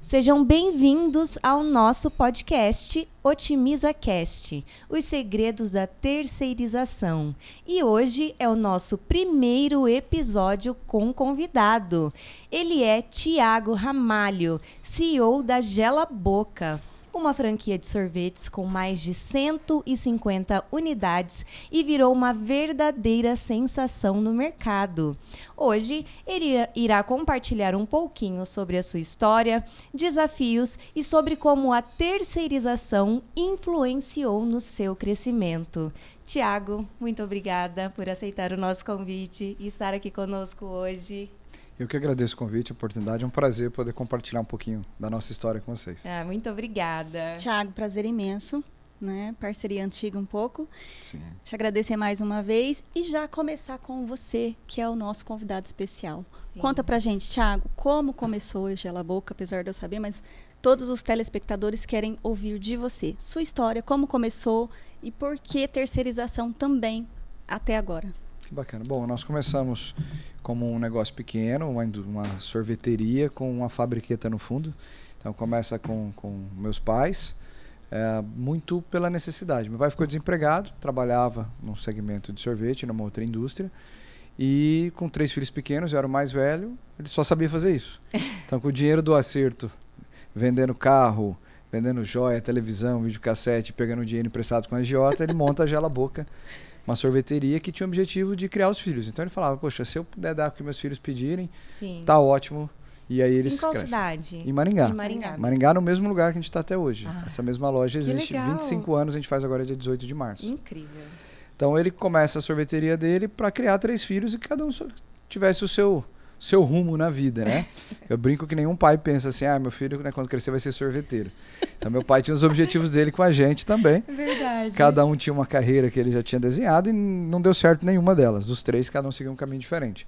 Sejam bem-vindos ao nosso podcast OtimizaCast, os segredos da terceirização. E hoje é o nosso primeiro episódio com convidado. Ele é Thiago Ramalho, CEO da Gela Boca, uma franquia de sorvetes com mais de 150 unidades e virou uma verdadeira sensação no mercado. Hoje, ele irá compartilhar um pouquinho sobre a sua história, desafios e sobre como a terceirização influenciou no seu crescimento. Thiago, muito obrigada por aceitar o nosso convite e estar aqui conosco hoje. Eu que agradeço o convite, a oportunidade. É um prazer poder compartilhar um pouquinho da nossa história com vocês. Muito obrigada. Thiago, prazer imenso, né? Parceria antiga um pouco. Sim. Te agradecer mais uma vez e já começar com você, que é o nosso convidado especial. Sim. Conta pra gente, Thiago, como começou a Gela Boca, apesar de eu saber, mas todos os telespectadores querem ouvir de você. Sua história, como começou e por que terceirização também até agora. Que bacana. Bom, nós começamos como um negócio pequeno, uma sorveteria com uma fabriqueta no fundo. Então começa com meus pais, muito pela necessidade. Meu pai ficou desempregado, trabalhava num segmento de sorvete, numa outra indústria. E com 3 filhos pequenos, eu era o mais velho, ele só sabia fazer isso. Então com o dinheiro do acerto, vendendo carro, vendendo joia, televisão, videocassete, pegando dinheiro emprestado com a agiota, ele monta a Gela Boca, uma sorveteria que tinha o objetivo de criar os filhos. Então ele falava, poxa, se eu puder dar o que meus filhos pedirem, Sim. tá ótimo. E aí eles Em qual crescem. cidade? Em Maringá. Em Maringá. Maringá no mesmo lugar que a gente está até hoje. Ah, essa mesma loja existe legal. 25 anos, a gente faz agora dia 18 de março. Incrível. Então ele começa a sorveteria dele para criar 3 filhos e cada um tivesse o seu rumo na vida, né? Eu brinco que nenhum pai pensa assim, meu filho, né, quando crescer vai ser sorveteiro. Então meu pai tinha os objetivos dele com a gente também. Verdade. Cada um tinha uma carreira que ele já tinha desenhado e não deu certo nenhuma delas. Os 3, cada um seguiu um caminho diferente.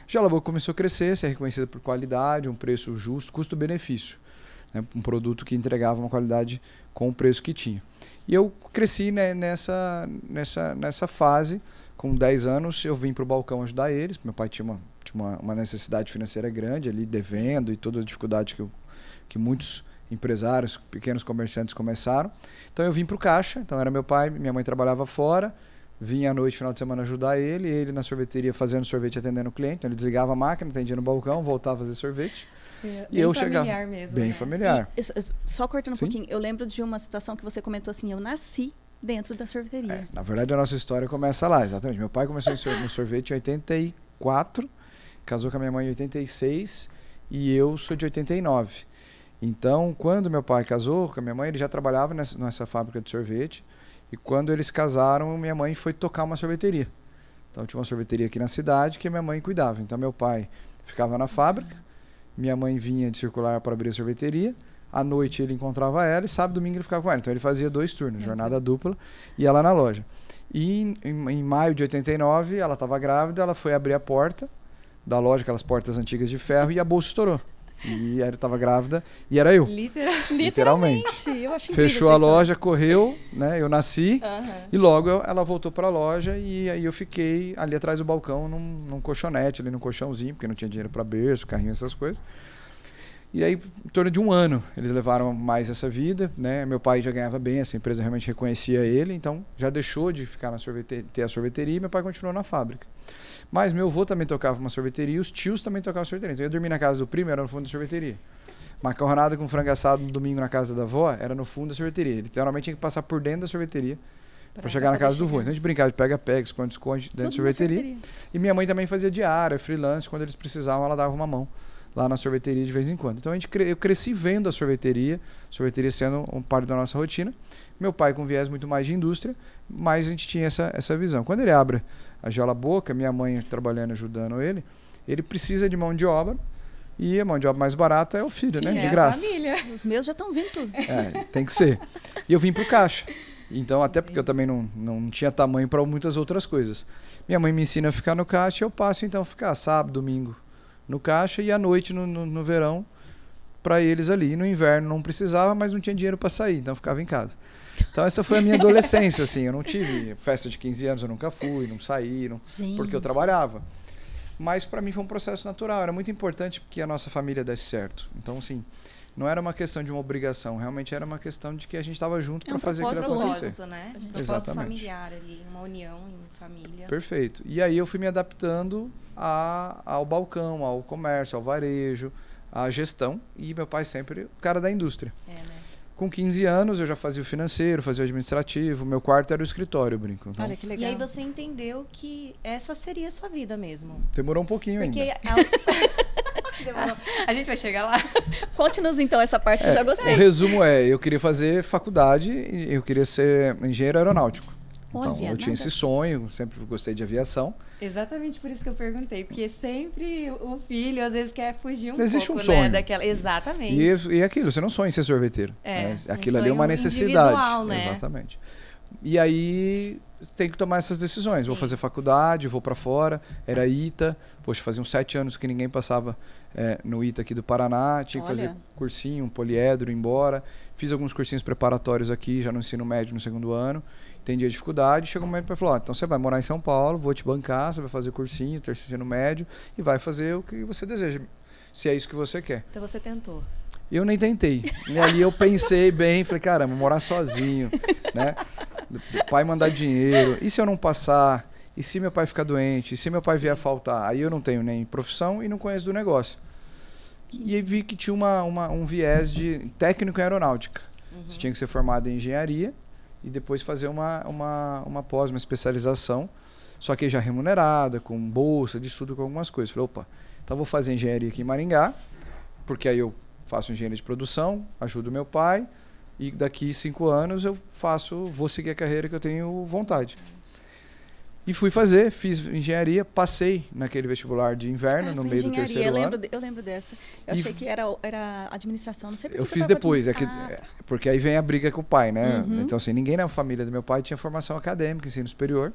Gela Boca começou a crescer, ser reconhecida por qualidade, um preço justo, custo-benefício. Né? Um produto que entregava uma qualidade com o preço que tinha. E eu cresci, né, nessa fase. Com 10 anos eu vim para o balcão ajudar eles. Meu pai tinha uma necessidade financeira grande ali, devendo e todas as dificuldades que muitos empresários, pequenos comerciantes começaram. Então eu vim para o caixa, então era meu pai, minha mãe trabalhava fora, vinha à noite, final de semana ajudar ele na sorveteria fazendo sorvete, atendendo o cliente. Então ele desligava a máquina, atendia no balcão, voltava a fazer sorvete. E eu chegava mesmo, bem né? familiar. Só cortando um Sim? pouquinho, eu lembro de uma situação que você comentou assim, eu nasci dentro da sorveteria. Na verdade a nossa história começa lá, exatamente. Meu pai começou no sorvete em 84, casou com a minha mãe em 86 e eu sou de 89. Então, quando meu pai casou com a minha mãe, ele já trabalhava nessa fábrica de sorvete. E quando eles casaram, minha mãe foi tocar uma sorveteria. Então, tinha uma sorveteria aqui na cidade que a minha mãe cuidava. Então, meu pai ficava na fábrica, minha mãe vinha de circular para abrir a sorveteria. À noite ele encontrava ela e sábado e domingo ele ficava com ela. Então, ele fazia 2 turnos, jornada dupla, e ela na loja. E em maio de 89, ela estava grávida, ela foi abrir a porta da loja, aquelas portas antigas de ferro, e a bolsa estourou. E ela estava grávida e era eu. Literalmente. Eu acho Fechou a loja, correu, né? Eu nasci e logo ela voltou para a loja e aí eu fiquei ali atrás do balcão num colchonete, ali num colchãozinho, porque não tinha dinheiro para berço, carrinho, essas coisas. E aí, em torno de 1 ano, eles levaram mais essa vida, né? Meu pai já ganhava bem, essa empresa realmente reconhecia ele, então já deixou de ficar na ter a sorveteria e meu pai continuou na fábrica. Mas meu avô também tocava uma sorveteria e os tios também tocavam sorveteria. Então eu ia dormir na casa do primo, era no fundo da sorveteria. Macarronada com frango assado no domingo na casa da avó, era no fundo da sorveteria. Ele literalmente tinha que passar por dentro da sorveteria para chegar na casa do avô. Então a gente brincava de pega-pega, esconde-esconde dentro da sorveteria. E minha mãe também fazia diária, freelance, quando eles precisavam ela dava uma mão lá na sorveteria de vez em quando. Então eu cresci vendo a sorveteria sendo um parte da nossa rotina. Meu pai com viés muito mais de indústria, mas a gente tinha essa visão. Quando ele abre a Gela Boca, minha mãe trabalhando, ajudando ele precisa de mão de obra e a mão de obra mais barata é o filho, né? De graça. Família. Os meus já estão vindo tudo. Tem que ser. E eu vim pro caixa. Então, até porque eu também não tinha tamanho para muitas outras coisas. Minha mãe me ensina a ficar no caixa e eu passo então a ficar sábado, domingo no caixa e à noite no verão para eles ali. No inverno não precisava, mas não tinha dinheiro para sair, então eu ficava em casa. Então essa foi a minha adolescência, assim. Eu não tive festa de 15 anos, eu nunca fui, não saí, porque eu trabalhava. Mas para mim foi um processo natural. Era muito importante que a nossa família desse certo. Então, assim, não era uma questão de uma obrigação. Realmente era uma questão de que a gente estava junto para fazer aquilo acontecer. Né? Exatamente. Familiar ali, uma união em família. Perfeito. E aí eu fui me adaptando ao balcão, ao comércio, ao varejo, à gestão. E meu pai sempre o cara da indústria. Né? Com 15 anos eu já fazia o financeiro, fazia o administrativo. Meu quarto era o escritório, eu brinco. Então, olha que legal. E aí você entendeu que essa seria a sua vida mesmo. Demorou um pouquinho ainda. A gente vai chegar lá. Conte-nos então essa parte que eu já gostei. O resumo eu queria fazer faculdade e eu queria ser engenheiro aeronáutico. Então, eu tinha esse sonho, sempre gostei de aviação. Exatamente por isso que eu perguntei, porque sempre o filho às vezes quer fugir Existe pouco, um sonho. Né, daquela. Exatamente. E aquilo, você não sonha em ser sorveteiro. Né? Aquilo ali é uma necessidade. Né? Exatamente. E aí tem que tomar essas decisões. Sim. Vou fazer faculdade, vou para fora. Era ITA. Poxa, fazia uns 7 anos que ninguém passava no ITA aqui do Paraná. Tinha que fazer cursinho, poliedro, ir embora. Fiz alguns cursinhos preparatórios aqui, já no ensino médio, no 2º ano. Entendi a dificuldade. Chegou um momento para falar, então você vai morar em São Paulo, vou te bancar, você vai fazer cursinho, 3º ensino médio e vai fazer o que você deseja, se é isso que você quer. Então você tentou. Eu nem tentei. E ali eu pensei bem, falei, caramba, morar sozinho, né? O pai mandar dinheiro. E se eu não passar? E se meu pai ficar doente? E se meu pai vier a faltar? Aí eu não tenho nem profissão e não conheço do negócio. E aí vi que tinha um viés de técnico em aeronáutica. Você tinha que ser formado em engenharia e depois fazer uma pós, uma especialização, só que já remunerada, com bolsa de estudo, com algumas coisas. Falei, opa, então vou fazer engenharia aqui em Maringá, porque aí eu faço engenharia de produção, ajudo meu pai, e daqui 5 anos eu vou seguir a carreira que eu tenho vontade. E fui fiz engenharia, passei naquele vestibular de inverno, no meio do 3º ano. Eu lembro dessa. Eu achei que era administração, não sei por que eu fiz depois, porque aí vem a briga com o pai, né? Então, assim, ninguém na família do meu pai tinha formação acadêmica, ensino superior.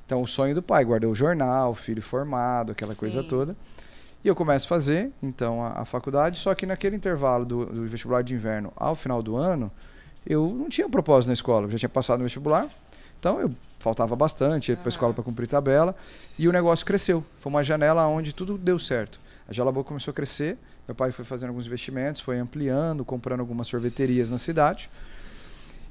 Então, o sonho do pai, guardou o jornal, filho formado, aquela coisa toda. E eu começo a fazer, então, a faculdade, só que naquele intervalo do vestibular de inverno ao final do ano, eu não tinha um propósito na escola, eu já tinha passado no vestibular, então eu faltava bastante, ia para a escola para cumprir tabela, e o negócio cresceu. Foi uma janela onde tudo deu certo. A Jalabouca começou a crescer, meu pai foi fazendo alguns investimentos, foi ampliando, comprando algumas sorveterias na cidade,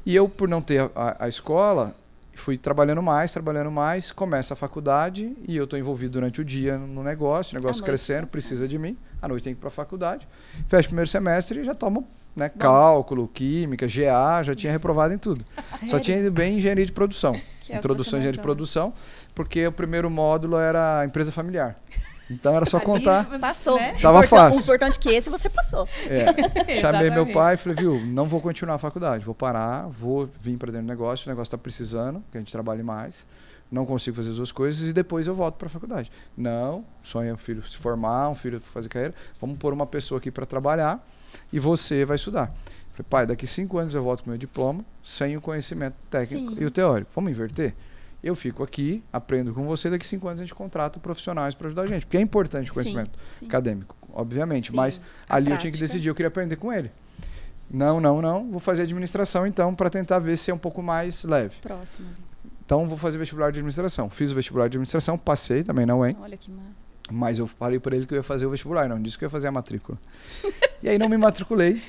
e eu, por não ter a escola, fui trabalhando mais, começa a faculdade e eu estou envolvido durante o dia no negócio, o negócio crescendo, precisa de mim, à noite tem que ir para a faculdade, fecho o 1º semestre e já tomo cálculo, química, GA, já tinha reprovado em tudo. Sério? Só tinha ido bem em engenharia de produção, introdução em engenharia de produção, porque o primeiro módulo era empresa familiar. Então era só contar. Passou. Né? Tava fácil. O importante que esse você passou. Chamei meu pai e falei, viu, não vou continuar a faculdade, vou parar, vou vir para dentro do negócio, o negócio está precisando, que a gente trabalhe mais, não consigo fazer as 2 coisas e depois eu volto para a faculdade. Não, sonho o filho se formar, um filho fazer carreira, vamos pôr uma pessoa aqui para trabalhar e você vai estudar. Falei, pai, daqui 5 anos eu volto com meu diploma, sem o conhecimento técnico e o teórico. Vamos inverter? Eu fico aqui, aprendo com você, daqui 5 anos a gente contrata profissionais para ajudar a gente. Porque é importante o conhecimento acadêmico, obviamente. Mas ali eu tinha que decidir, eu queria aprender com ele. Não, vou fazer administração então para tentar ver se é um pouco mais leve. Próximo. Então vou fazer vestibular de administração. Fiz o vestibular de administração, passei também na UEM. Olha que massa. Mas eu falei para ele que eu ia fazer o vestibular, não disse que eu ia fazer a matrícula. E aí não me matriculei.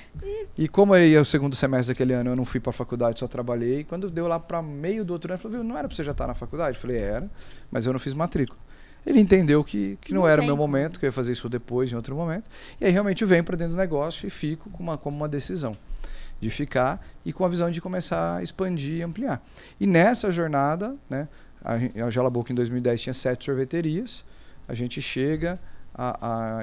E como aí é o 2º semestre daquele ano, eu não fui para a faculdade, só trabalhei. E quando deu lá para meio do outro ano, ele falou, viu, não era para você já estar na faculdade? Eu falei, era, mas eu não fiz matrícula. Ele entendeu que não era o meu momento, que eu ia fazer isso depois, em outro momento. E aí realmente eu venho para dentro do negócio e fico como uma decisão de ficar e com a visão de começar a expandir e ampliar. E nessa jornada, né, a Jalabouca em 2010 tinha 7 sorveterias. A gente chega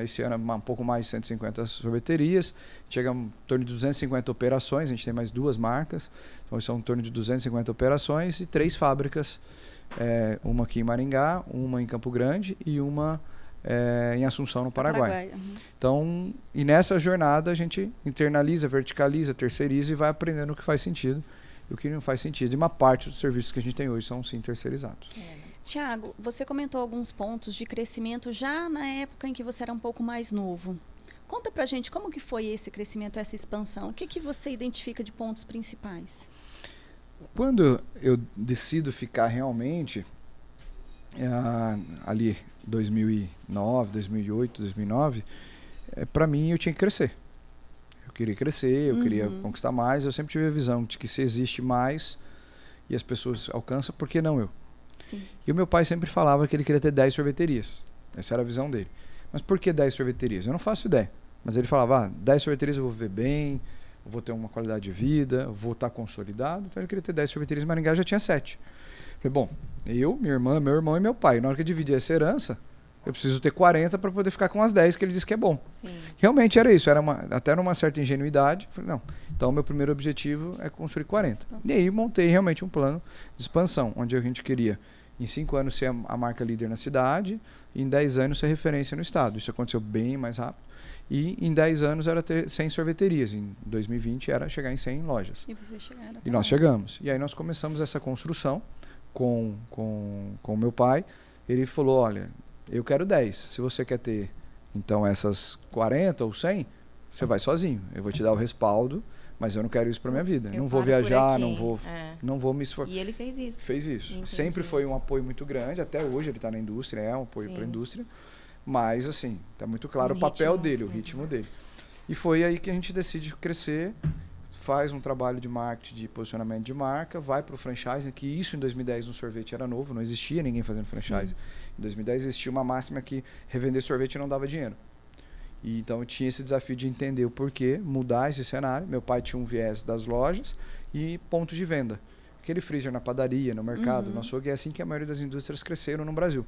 esse ano um pouco mais de 150 sorveterias, chega em torno de 250 operações, a gente tem mais 2 marcas, então são em torno de 250 operações e 3 fábricas, uma aqui em Maringá, uma em Campo Grande e uma em Assunção, no Paraguai. Então, e nessa jornada a gente internaliza, verticaliza, terceiriza e vai aprendendo o que faz sentido e o que não faz sentido. E uma parte dos serviços que a gente tem hoje são sim terceirizados. Tiago, você comentou alguns pontos de crescimento já na época em que você era um pouco mais novo. Conta pra gente como que foi esse crescimento, essa expansão. O que você identifica de pontos principais? Quando eu decido ficar realmente, ali 2009, 2008, 2009, para mim eu tinha que crescer. Eu queria crescer, eu queria conquistar mais. Eu sempre tive a visão de que se existe mais e as pessoas alcançam, por que não eu? Sim. E o meu pai sempre falava que ele queria ter 10 sorveterias. Essa era a visão dele. Mas por que 10 sorveterias? Eu não faço ideia. Mas ele falava, 10 sorveterias eu vou viver bem, eu vou ter uma qualidade de vida, eu vou estar consolidado. Então ele queria ter 10 sorveterias, em Maringá já tinha 7. Falei, bom, eu, minha irmã, meu irmão e meu pai. Na hora que eu dividi essa herança, eu preciso ter 40 para poder ficar com as 10 que ele disse que é bom. Sim. Realmente era isso, até numa certa ingenuidade. Falei, não, então meu primeiro objetivo é construir 40. E aí montei realmente um plano de expansão, onde a gente queria, em 5 anos, ser a marca líder na cidade, e em 10 anos ser referência no estado. Isso aconteceu bem mais rápido. E em 10 anos era ter 100 sorveterias. Em 2020 era chegar em 100 lojas. E vocês chegaram até E nós chegamos. E aí nós começamos essa construção com o meu pai. Ele falou, olha, eu quero 10. Se você quer ter, então, essas 40 ou 100, você vai sozinho. Eu vou te dar o respaldo, mas eu não quero isso para minha vida. Eu não vou paro por viajar, aqui. não vou me esforçar. E ele fez isso. Fez isso. Entendi. Sempre foi um apoio muito grande. Até hoje ele está na indústria, é um apoio para a indústria. Mas, assim, está muito claro o papel dele, o ritmo dele. E foi aí que a gente decide crescer, faz um trabalho de marketing, de posicionamento de marca, vai para o franchising, que isso em 2010 no sorvete era novo, não existia ninguém fazendo franchise. Sim. Em 2010 existia uma máxima que revender sorvete não dava dinheiro. E então eu tinha esse desafio de entender o porquê, mudar esse cenário. Meu pai tinha um viés das lojas e pontos de venda. Aquele freezer na padaria, no mercado, no açougue, é assim que a maioria das indústrias cresceram no Brasil.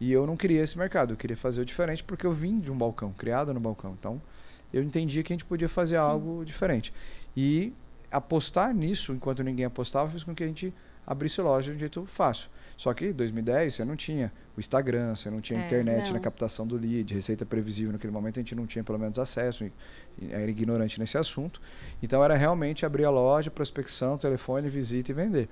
E eu não queria esse mercado, eu queria fazer o diferente porque eu vim de um balcão, criado no balcão. Então, eu entendia que a gente podia fazer algo diferente. E apostar nisso, enquanto ninguém apostava, fez com que a gente abrisse loja de um jeito fácil. Só que em 2010 você não tinha o Instagram, você não tinha internet na captação do lead, receita previsível. Naquele momento a gente não tinha pelo menos acesso, era ignorante nesse assunto. Então era realmente abrir a loja, prospecção, telefone, visita e vender.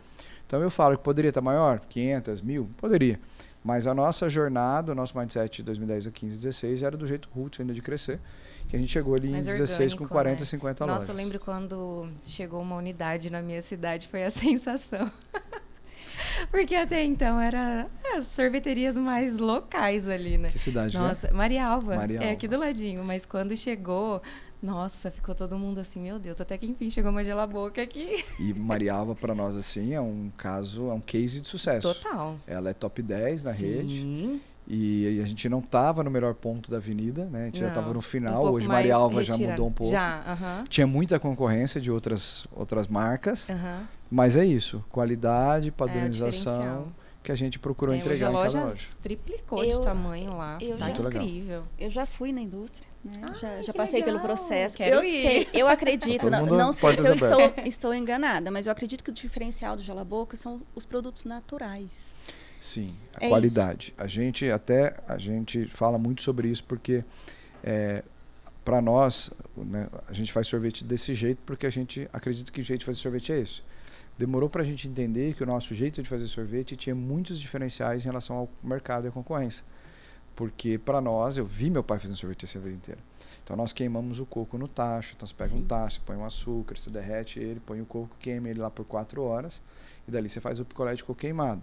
Então eu falo que poderia estar maior, 500, 1000, poderia. Mas a nossa jornada, o nosso mindset de 2010 a 15, 16 era do jeito roots ainda de crescer. Que a gente chegou ali em 16 com 40, 50 lojas. Nossa, eu lembro quando chegou uma unidade na minha cidade, foi a sensação. Porque até então era as sorveterias mais locais ali, né? Que cidade, nossa, Marialva. Marialva. É aqui do ladinho. Mas quando chegou, nossa, ficou todo mundo assim, meu Deus, até que enfim chegou uma gela-boca aqui. E Marialva, para nós, assim, é um case de sucesso. Total. Ela é top 10 na rede. E a gente não estava no melhor ponto da avenida, né? A gente já estava no final. Hoje Marialva já mudou um pouco. Tinha muita concorrência de outras marcas. Mas é isso. Qualidade, padronização que a gente procurou entregar em cada loja. Triplicou de tamanho lá. Tá incrível. Eu já fui na indústria, né? Já passei legal. pelo processo. Quero sei, eu acredito, não sei se eu estou enganada, mas eu acredito que o diferencial do Gela Boca são os produtos naturais. Sim, a qualidade. A gente fala muito sobre isso porque para nós, né, a gente faz sorvete desse jeito porque a gente acredita que o jeito de fazer sorvete é esse. Demorou para a gente entender que o nosso jeito de fazer sorvete tinha muitos diferenciais em relação ao mercado e à concorrência. Porque para nós, eu vi meu pai fazendo sorvete a vida inteira. Então nós queimamos o coco no tacho. Então você pega um tacho, põe um açúcar, você derrete ele, põe o coco, queima ele lá por 4 horas. E dali você faz o picolé de coco queimado.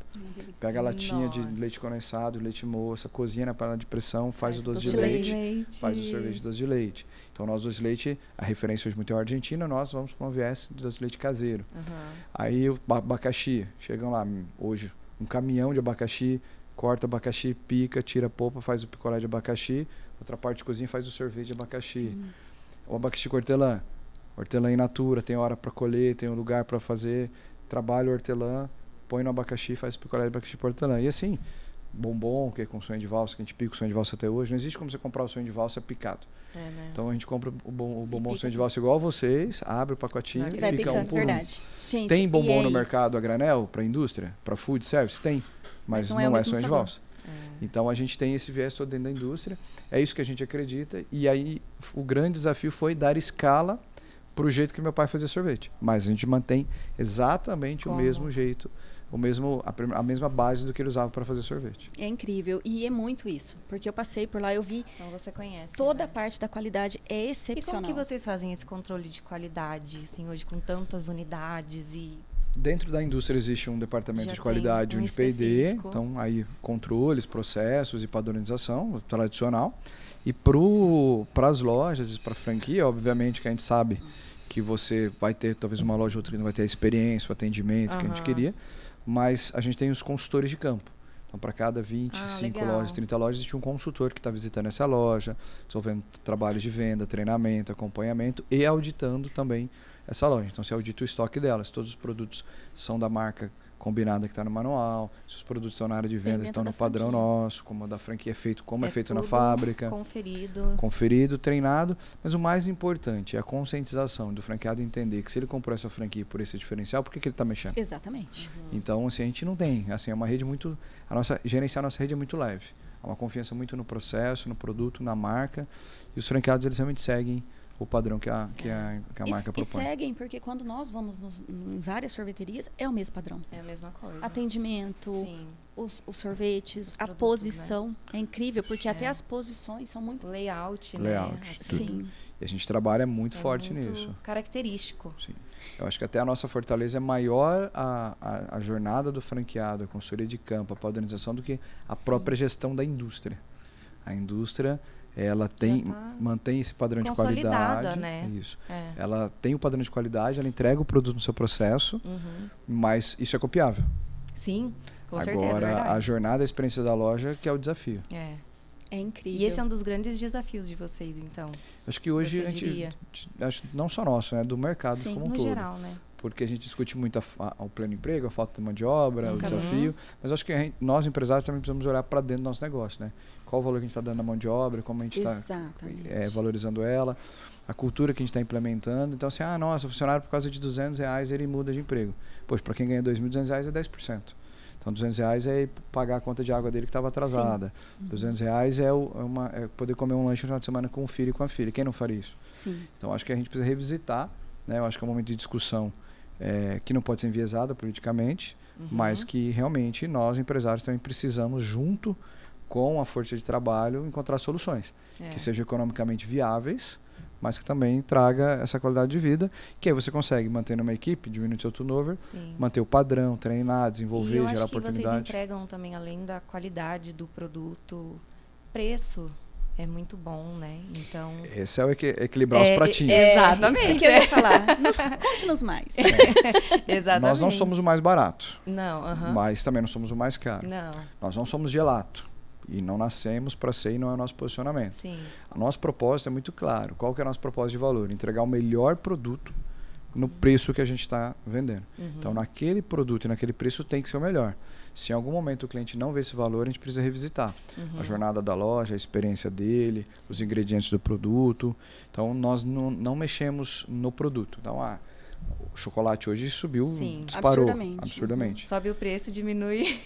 Pega a latinha de leite condensado, leite moça, cozinha na panela de pressão, faz o doce de leite, faz o sorvete de doce de leite. Então nós doce de leite, a referência hoje muito é a Argentina, nós vamos para um viés de doce de leite caseiro. Aí o abacaxi, chegam lá hoje um caminhão de abacaxi, corta abacaxi, pica, tira a polpa, faz o picolé de abacaxi, outra parte de cozinha faz o sorvete de abacaxi. O abacaxi com hortelã in natura, tem hora para colher, tem um lugar para fazer, trabalha o hortelã, põe no abacaxi, faz o picolé de abacaxi por hortelã. E assim, bombom, que é com sonho de valsa, que a gente pica o sonho de valsa até hoje, não existe como você comprar o sonho de valsa picado. Né? Então a gente compra o bombom sonho de valsa igual a vocês, abre o pacotinho e pica um por um. Gente, tem bombom no mercado a granel, para indústria, para food service? Tem, mas não é sonho de valsa. Então a gente tem esse viés todo dentro da indústria, é isso que a gente acredita, e aí o grande desafio foi dar escala para o jeito que meu pai fazia sorvete. Mas a gente mantém exatamente o mesmo jeito a mesma base do que ele usava para fazer sorvete. É incrível. E é muito isso. Porque eu passei por lá, eu vi. Então você conhece. Toda né? a parte da qualidade é E excepcional. como que vocês fazem esse controle de qualidade, assim, hoje com tantas unidades e... Dentro da indústria existe um departamento Já de qualidade, tem um de P&D, específico. então aí controles, processos e padronização tradicional. E para as lojas, para a franquia, obviamente que a gente sabe que você vai ter talvez uma loja ou outra que não vai ter a experiência, o atendimento que a gente queria, mas a gente tem os consultores de campo. Então, para cada 25 legal. lojas, 30 lojas, existe um consultor que está visitando essa loja, desenvolvendo trabalhos de venda, treinamento, acompanhamento e auditando também essa loja. Então, você audita o estoque dela, se todos os produtos são da marca combinada que está no manual, se os produtos estão na área de venda, dentro estão no da padrão franquia. nosso, como a da franquia é feito, como é feito na tudo fábrica. conferido. Treinado, mas o mais importante é a conscientização do franqueado entender que se ele comprou essa franquia por esse diferencial, por que ele está mexendo? Exatamente. Então, assim, a gente não tem, assim, é uma rede muito, gerenciar a nossa rede é muito leve. Há uma confiança muito no processo, no produto, na marca, e os franqueados eles realmente seguem o padrão que a marca propõe. E seguem, porque quando nós vamos em várias sorveterias, é o mesmo padrão. É a mesma coisa. Atendimento, Sim. os sorvetes, a produtos, posição. É incrível, porque É. até as posições são muito... O layout, Layout, né? tudo. Sim. E a gente trabalha muito é forte muito nisso. característico. Sim. Eu acho que até a nossa fortaleza é maior a jornada do franqueado, a consultoria de campo, a padronização, do que a própria gestão da indústria. A indústria, ela mantém esse padrão de qualidade. Né? Isso. É. Ela tem o padrão de qualidade, ela entrega o produto no seu processo, mas isso é copiável. Sim, com certeza. Agora, É verdade. a jornada, a experiência da loja, que é o desafio. É. É incrível. E esse é um dos grandes desafios de vocês, então. Acho que hoje Você a gente, diria? acho não só nosso, né, do mercado Sim, como um No todo. geral, né? Porque a gente discute muito o pleno emprego, a falta de mão de obra, o Uhum. desafio. Mas acho que nós, empresários, também precisamos olhar para dentro do nosso negócio, né? Qual o valor que a gente está dando na mão de obra, como a gente está Exatamente. valorizando ela, a cultura que a gente está implementando. Então, assim, nossa, o funcionário por causa de R$200 ele muda de emprego. Poxa, para quem ganha R$2.200 é 10%. Então, R$200 é pagar a conta de água dele que estava atrasada. R$200 é poder comer um lanche no final de semana com o filho e com a filha. Quem não faria isso? Sim. Então, acho que a gente precisa revisitar, né? Eu acho que é um momento de discussão que não pode ser enviesada politicamente, mas que realmente nós, empresários, também precisamos, junto com a força de trabalho, encontrar soluções que sejam economicamente viáveis, mas que também traga essa qualidade de vida, que aí você consegue manter numa equipe, diminuir o seu turnover, Sim. manter o padrão, treinar, E desenvolver, eu gerar acho que vocês oportunidade. entregam também, além da qualidade do produto, preço é muito bom, né? Então... Esse é o equilibrar os pratinhos. Exatamente. Isso que eu ia falar. Conte-nos mais. Exatamente. Nós não somos o mais barato, Não, mas também não somos o mais caro. Não, Nós não somos gelato. E não nascemos para ser e não é o nosso posicionamento. sim. O nosso propósito é muito claro. Qual que é o nosso propósito de valor? Entregar o melhor produto no preço que a gente está vendendo. Então, naquele produto e naquele preço tem que ser o melhor. Se em algum momento o cliente não vê esse valor, a gente precisa revisitar a jornada da loja, a experiência dele, os ingredientes do produto. Então, nós não mexemos no produto. Então, o chocolate hoje subiu, disparou absurdamente. Sobe o preço, diminui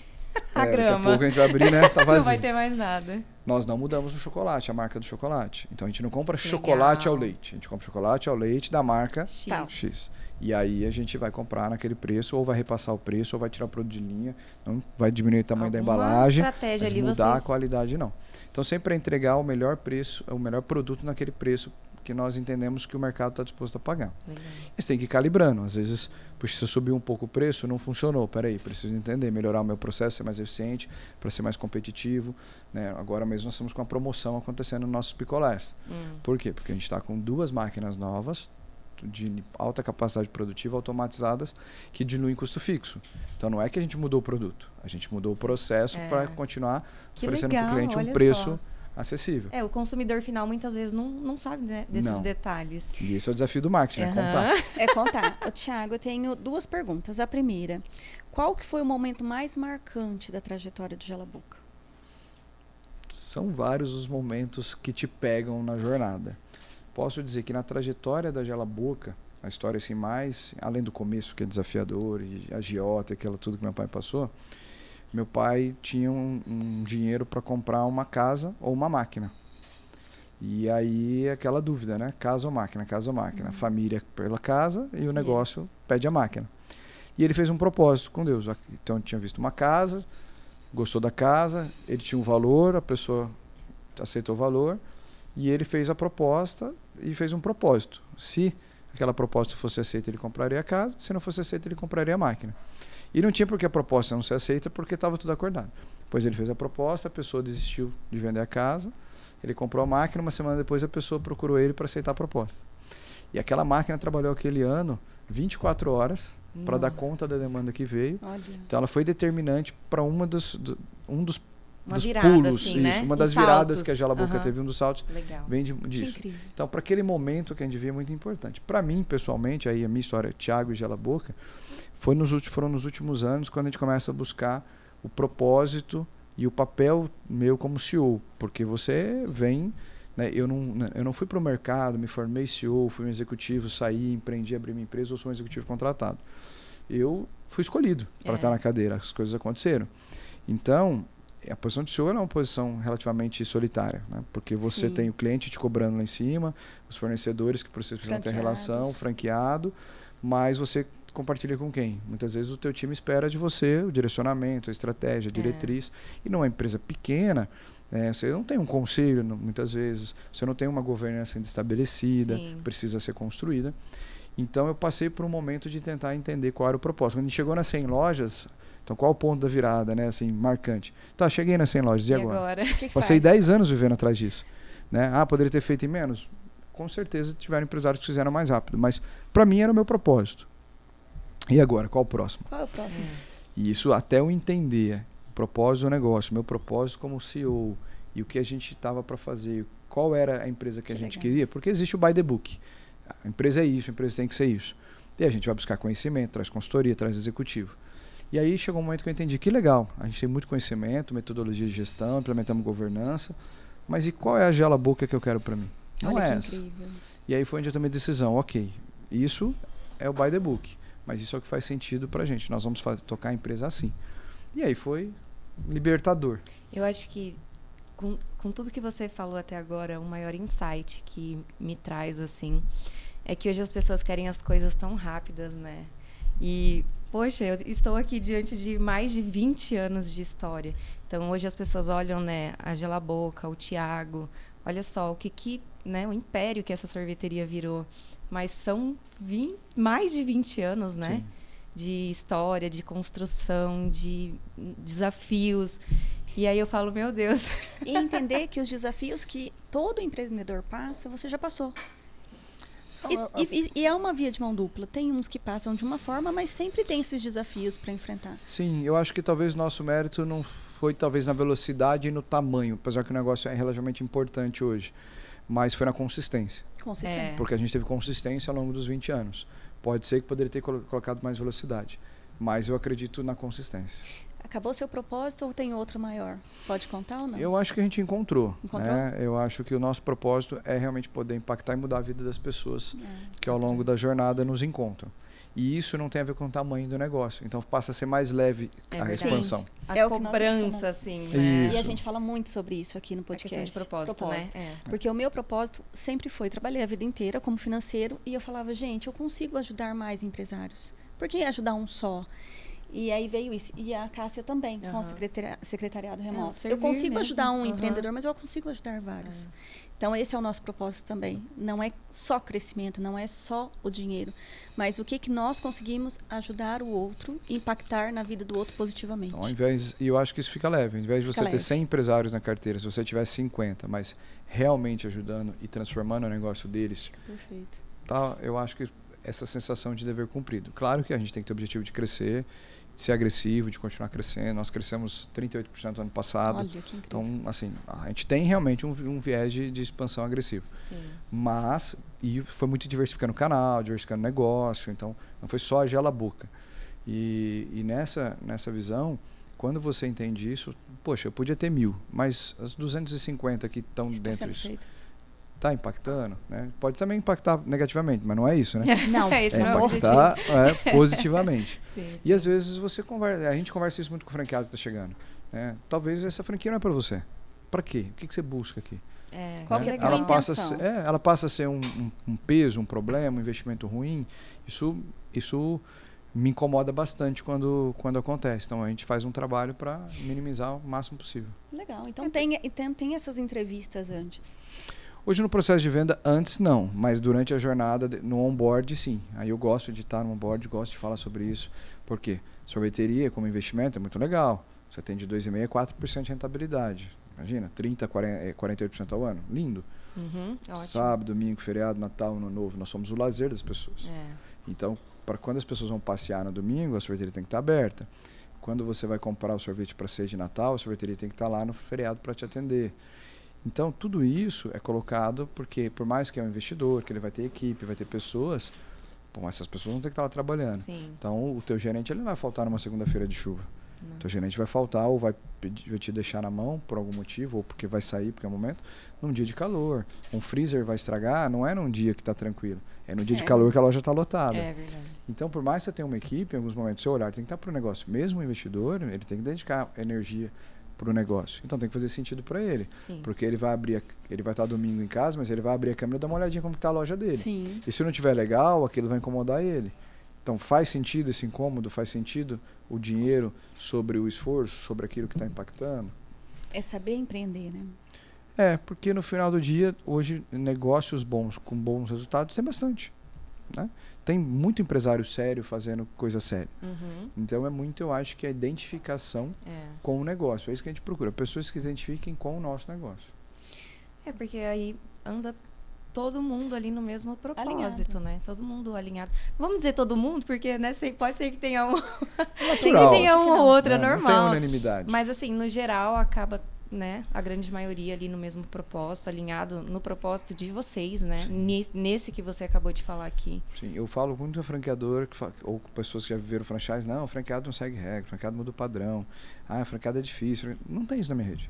a Daqui a grama. pouco a gente vai abrir, né? Tá vazio. Não vai ter mais nada. Nós não mudamos o chocolate, a marca do chocolate. Então a gente não compra Que chocolate legal. ao leite. A gente compra chocolate ao leite da marca X. X. E aí a gente vai comprar naquele preço, ou vai repassar o preço, ou vai tirar o produto de linha, não vai diminuir o tamanho da Alguma embalagem, estratégia mas ali mudar vocês- a qualidade não. Então sempre é entregar o melhor preço, o melhor produto naquele preço que nós entendemos que o mercado está disposto a pagar. Legal. Você tem que ir calibrando. Às vezes, puxa, se eu subir um pouco o preço, não funcionou. Peraí, preciso entender, melhorar o meu processo, ser mais eficiente, para ser mais competitivo. Né? Agora mesmo nós estamos com uma promoção acontecendo nos nossos picolés. Por quê? Porque a gente está com 2 máquinas novas, de alta capacidade produtiva, automatizadas, que diluem custo fixo. Então não é que a gente mudou o produto, a gente mudou o processo para continuar Que oferecendo para o legal, cliente um olha preço só. acessível. O consumidor final muitas vezes não sabe, né, desses Não. detalhes. E esse é o desafio do marketing, é contar. É contar. Ô, Thiago, eu tenho 2 perguntas. A primeira, qual que foi o momento mais marcante da trajetória do Gelaboca? São vários os momentos que te pegam na jornada. Posso dizer que na trajetória da Gelaboca, a história assim mais, além do começo, que é desafiador, e agiota, aquela tudo que meu pai passou, meu pai tinha um dinheiro para comprar uma casa ou uma máquina. E aí aquela dúvida, né? Casa ou máquina, casa ou máquina. Família pela casa e o negócio pede a máquina. E ele fez um propósito com Deus. Então, ele tinha visto uma casa, gostou da casa, ele tinha um valor, a pessoa aceitou o valor, e ele fez a proposta e fez um propósito. Se aquela proposta fosse aceita, ele compraria a casa, se não fosse aceita, ele compraria a máquina. E não tinha por que a proposta não ser aceita, porque estava tudo acordado. Depois ele fez a proposta, a pessoa desistiu de vender a casa, ele comprou a máquina, uma semana depois a pessoa procurou ele para aceitar a proposta. E aquela máquina trabalhou aquele ano 24 horas para dar conta da demanda que veio. Olha. Então ela foi determinante para um dos virada, pulos, assim, né? uma das viradas que a Gela Boca teve, um dos saltos, Legal. vem disso. incrível. Então, para aquele momento que a gente via é muito importante. Para mim, pessoalmente, aí a minha história, Thiago e Gela Boca, foram nos últimos anos quando a gente começa a buscar o propósito e o papel meu como CEO, porque você vem, né, eu não fui para o mercado, me formei CEO, fui um executivo, saí, empreendi, abri minha empresa, ou sou um executivo contratado. Eu fui escolhido para estar na cadeira, as coisas aconteceram. Então, a posição de CEO é uma posição relativamente solitária, né? Porque você tem o cliente te cobrando lá em cima, os fornecedores que precisam ter relação, franqueado, mas você compartilha com quem? Muitas vezes o teu time espera de você o direcionamento, a estratégia, a diretriz. E numa empresa pequena, você não tem um conselho, muitas vezes, você não tem uma governança ainda estabelecida, precisa ser construída. Então eu passei por um momento de tentar entender qual era o propósito. Quando a gente chegou nas 100 lojas, então qual o ponto da virada, né, assim, marcante? Tá, cheguei nas 100 lojas, e agora? Que Passei 10 anos vivendo atrás disso. Né? Poderia ter feito em menos? Com certeza tiveram empresários que fizeram mais rápido, mas para mim era o meu propósito. E agora, qual o próximo? Qual é o próximo? E isso até eu entender o propósito do negócio, meu propósito como CEO e o que a gente estava para fazer, qual era a empresa que a gente queria, porque existe o by the book. A empresa é isso, a empresa tem que ser isso. E a gente vai buscar conhecimento, traz consultoria, traz executivo. E aí chegou um momento que eu entendi que legal, a gente tem muito conhecimento, metodologia de gestão, implementamos governança, mas e qual é a Gela Boca que eu quero para mim? Não é essa. Incrível. E aí foi onde eu tomei a decisão, ok, isso é o by the book, mas isso é o que faz sentido para a gente, nós vamos tocar a empresa assim. E aí foi libertador. Eu acho que com tudo que você falou até agora, o maior insight que me traz, assim, é que hoje as pessoas querem as coisas tão rápidas, né? E, poxa, eu estou aqui diante de mais de 20 anos de história. Então, hoje as pessoas olham, né, a Gela Boca, o Thiago, olha só o império que essa sorveteria virou. Mas são mais de 20 anos, né? Sim. De história, de construção, de desafios. E aí eu falo, meu Deus. E entender que os desafios que todo empreendedor passa, você já passou. E é uma via de mão dupla. Tem uns que passam de uma forma, mas sempre tem esses desafios para enfrentar. Sim, eu acho que talvez o nosso mérito não foi talvez na velocidade e no tamanho, apesar que o negócio é relativamente importante hoje, mas foi na consistência. Consistência. Porque a gente teve consistência ao longo dos 20 anos. Pode ser que poderia ter colocado mais velocidade, mas eu acredito na consistência. Acabou seu propósito ou tem outro maior? Pode contar ou não? Eu acho que a gente encontrou. Encontrou? Né? Eu acho que o nosso propósito é realmente poder impactar e mudar a vida das pessoas que ao longo da jornada nos encontram. E isso não tem a ver com o tamanho do negócio. Então passa a ser mais leve a expansão. A cobrança, assim. Né? E a gente fala muito sobre isso aqui no podcast. A questão de propósito, né? Porque o meu propósito sempre foi, trabalhei a vida inteira como financeiro e eu falava, gente, eu consigo ajudar mais empresários. Por que ajudar um só? E aí veio isso. E a Cássia também, com o secretariado remoto. Eu consigo ajudar um empreendedor, mas eu consigo ajudar vários. Então, esse é o nosso propósito também. Não é só crescimento, não é só o dinheiro. Mas o que nós conseguimos ajudar o outro e impactar na vida do outro positivamente. Então, e eu acho que isso fica leve. Ao invés de você ter 100 empresários na carteira, se você tiver 50, mas realmente ajudando e transformando o negócio deles, perfeito. Tá, eu acho que essa sensação de dever cumprido. Claro que a gente tem que ter o objetivo de crescer, de ser agressivo, de continuar crescendo. Nós crescemos 38% no ano passado. Olha, que incrível. Então, assim, a gente tem realmente um viés de expansão agressivo. Sim. Mas, e foi muito diversificando o canal, diversificando o negócio. Então, não foi só a Gela Boca. E nessa visão, quando você entende isso, poxa, eu podia ter 1.000, mas as 250 que estão dentro disso está impactando, né? Pode também impactar negativamente, mas não é isso, né? Não, esse não é o impactar positivamente. Sim. E às vezes a gente conversa isso muito com o franqueado que está chegando. Né? Talvez essa franquia não é para você. Para quê? O que você busca aqui? Qual que é a tua intenção? Ela passa a ser um peso, um problema, um investimento ruim. Isso me incomoda bastante quando acontece. Então a gente faz um trabalho para minimizar o máximo possível. Legal. Então tem essas entrevistas antes. Hoje no processo de venda, antes não, mas durante a jornada, no onboard, sim. Aí eu gosto de estar no onboard, gosto de falar sobre isso. Por quê? Sorveteria como investimento é muito legal. Você tem de 2,5% a 4% de rentabilidade. Imagina, 30%, 48% ao ano. Lindo. Ótimo. Sábado, domingo, feriado, Natal, Ano Novo. Nós somos o lazer das pessoas. Então, para quando as pessoas vão passear no domingo, a sorveteria tem que estar aberta. Quando você vai comprar o sorvete para ceia de Natal, a sorveteria tem que estar lá no feriado para te atender. Então, tudo isso é colocado porque, por mais que é um investidor, que ele vai ter equipe, vai ter pessoas, bom, essas pessoas vão ter que estar lá trabalhando. Sim. Então, o teu gerente ele não vai faltar numa segunda-feira de chuva. O teu gerente vai faltar ou vai te deixar na mão por algum motivo, ou porque vai sair, porque é o momento, num dia de calor. Um freezer vai estragar, não é num dia que está tranquilo. É no dia de calor que a loja está lotada. É verdade. Então, por mais que você tenha uma equipe, em alguns momentos, seu olhar tem que estar para o negócio. Mesmo o investidor, ele tem que dedicar energia para o negócio. Então, tem que fazer sentido para ele. Sim. Porque ele vai estar domingo em casa, mas ele vai abrir a câmera e dar uma olhadinha como está a loja dele. Sim. E se não estiver legal, aquilo vai incomodar ele. Então, faz sentido esse incômodo? Faz sentido o dinheiro sobre o esforço, sobre aquilo que está impactando? É saber empreender, né? Porque no final do dia, hoje, negócios bons, com bons resultados, tem bastante. Né? Tem muito empresário sério fazendo coisa séria. Então, eu acho que a identificação com o negócio. É isso que a gente procura. Pessoas que se identifiquem com o nosso negócio. Porque aí anda todo mundo ali no mesmo propósito, né? Todo mundo alinhado. Vamos dizer todo mundo, porque né, pode ser que tenha um... Natural. que tenha um ou outro, é normal. Não tem unanimidade. Mas assim, no geral, acaba... né, a grande maioria ali no mesmo propósito, alinhado no propósito de vocês, né? Nesse que você acabou de falar aqui. Sim, eu falo muito a franqueador, ou pessoas que já viveram franchise, não, o franqueado não segue regra, o franqueado muda o padrão. Ah, franqueado é difícil. Não tem isso na minha rede.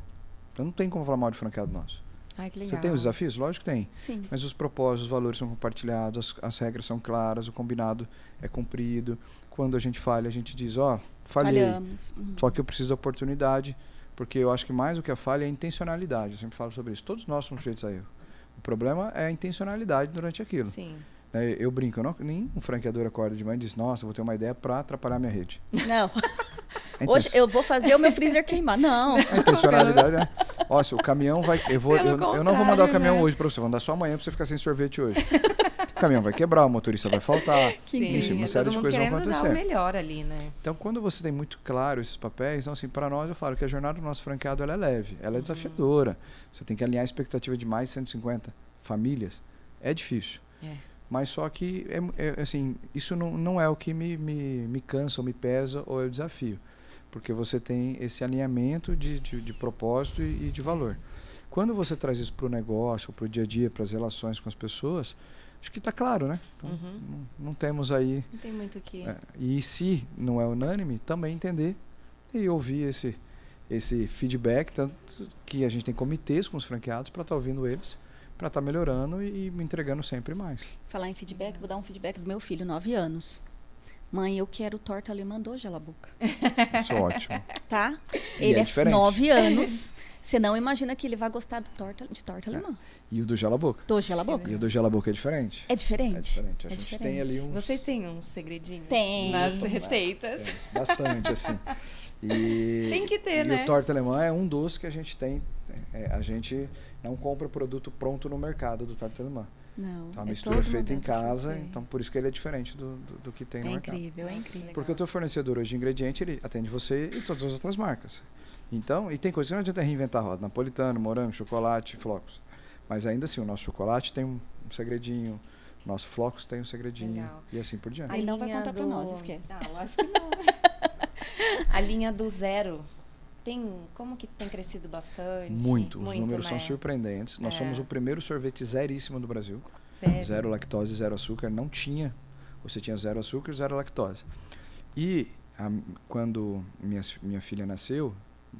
Então não tem como falar mal de franqueado nosso. Ai, que legal. Você tem os desafios? Lógico que tem. Sim. Mas os propósitos, os valores são compartilhados, as regras são claras, o combinado é cumprido. Quando a gente falha, a gente diz, falhei. Falhamos. Só que eu preciso da oportunidade. Porque eu acho que mais do que a falha é a intencionalidade. Eu sempre falo sobre isso. Todos nós somos sujeitos a erro. O problema é a intencionalidade durante aquilo. Sim. Eu brinco. Nenhum franqueador acorda de manhã e diz, nossa, vou ter uma ideia para atrapalhar minha rede. Não. Hoje eu vou fazer o meu freezer queimar. Não. A intencionalidade é... se o caminhão vai... Eu não vou mandar o caminhão hoje para você. Vou mandar só amanhã para você ficar sem sorvete hoje. O caminhão vai quebrar, o motorista vai faltar. Sim, uma série de coisas vão acontecer. Dar o melhor ali, né? Então, quando você tem muito claro esses papéis, então, assim, para nós, eu falo que a jornada do nosso franqueado ela é leve, ela é desafiadora. Você tem que alinhar a expectativa de mais de 150 famílias. É difícil. Mas só que, assim, isso não é o que me cansa, ou me pesa, ou é o desafio. Porque você tem esse alinhamento de propósito e de valor. Quando você traz isso para o negócio, para o dia a dia, para as relações com as pessoas, acho que está claro, né? Então, não temos aí... Não tem muito o que... E se não é unânime, também entender e ouvir esse feedback, tanto que a gente tem comitês com os franqueados para estar ouvindo eles, para estar melhorando e me entregando sempre mais. Falar em feedback, vou dar um feedback do meu filho, 9 anos. Mãe, eu quero torta alemã do Gela Boca. Isso é ótimo. Tá? E ele diferente. 9 anos. Você não imagina que ele vai gostar de torta alemã. E o do Gela Boca? Do Gela Boca. E o do Gela Boca é diferente? É diferente. É diferente. A gente tem ali uns... Vocês têm uns segredinhos? Tem. Nas receitas? Tem, bastante, assim. Tem que ter, né? E o torta alemã é um doce que a gente tem. A gente não compra produto pronto no mercado do torta alemã. Não. Então, a mistura é feita em casa, então por isso que ele é diferente do que tem no mercado. É incrível. Porque o teu fornecedor hoje de ingrediente, ele atende você e todas as outras marcas. Então, e tem coisa que não adianta reinventar a roda. Napolitano, morango, chocolate, flocos. Mas ainda assim, o nosso chocolate tem um segredinho, o nosso flocos tem um segredinho. Legal. E assim por diante. Aí não vai contar pra nós, esquece. Lógico que não. A linha do zero... Como que tem crescido bastante? Muito. Os números são surpreendentes. Nós somos o primeiro sorvete zeríssimo do Brasil. Sério? Zero lactose, zero açúcar. Não tinha. Você tinha zero açúcar e zero lactose. E quando minha filha nasceu,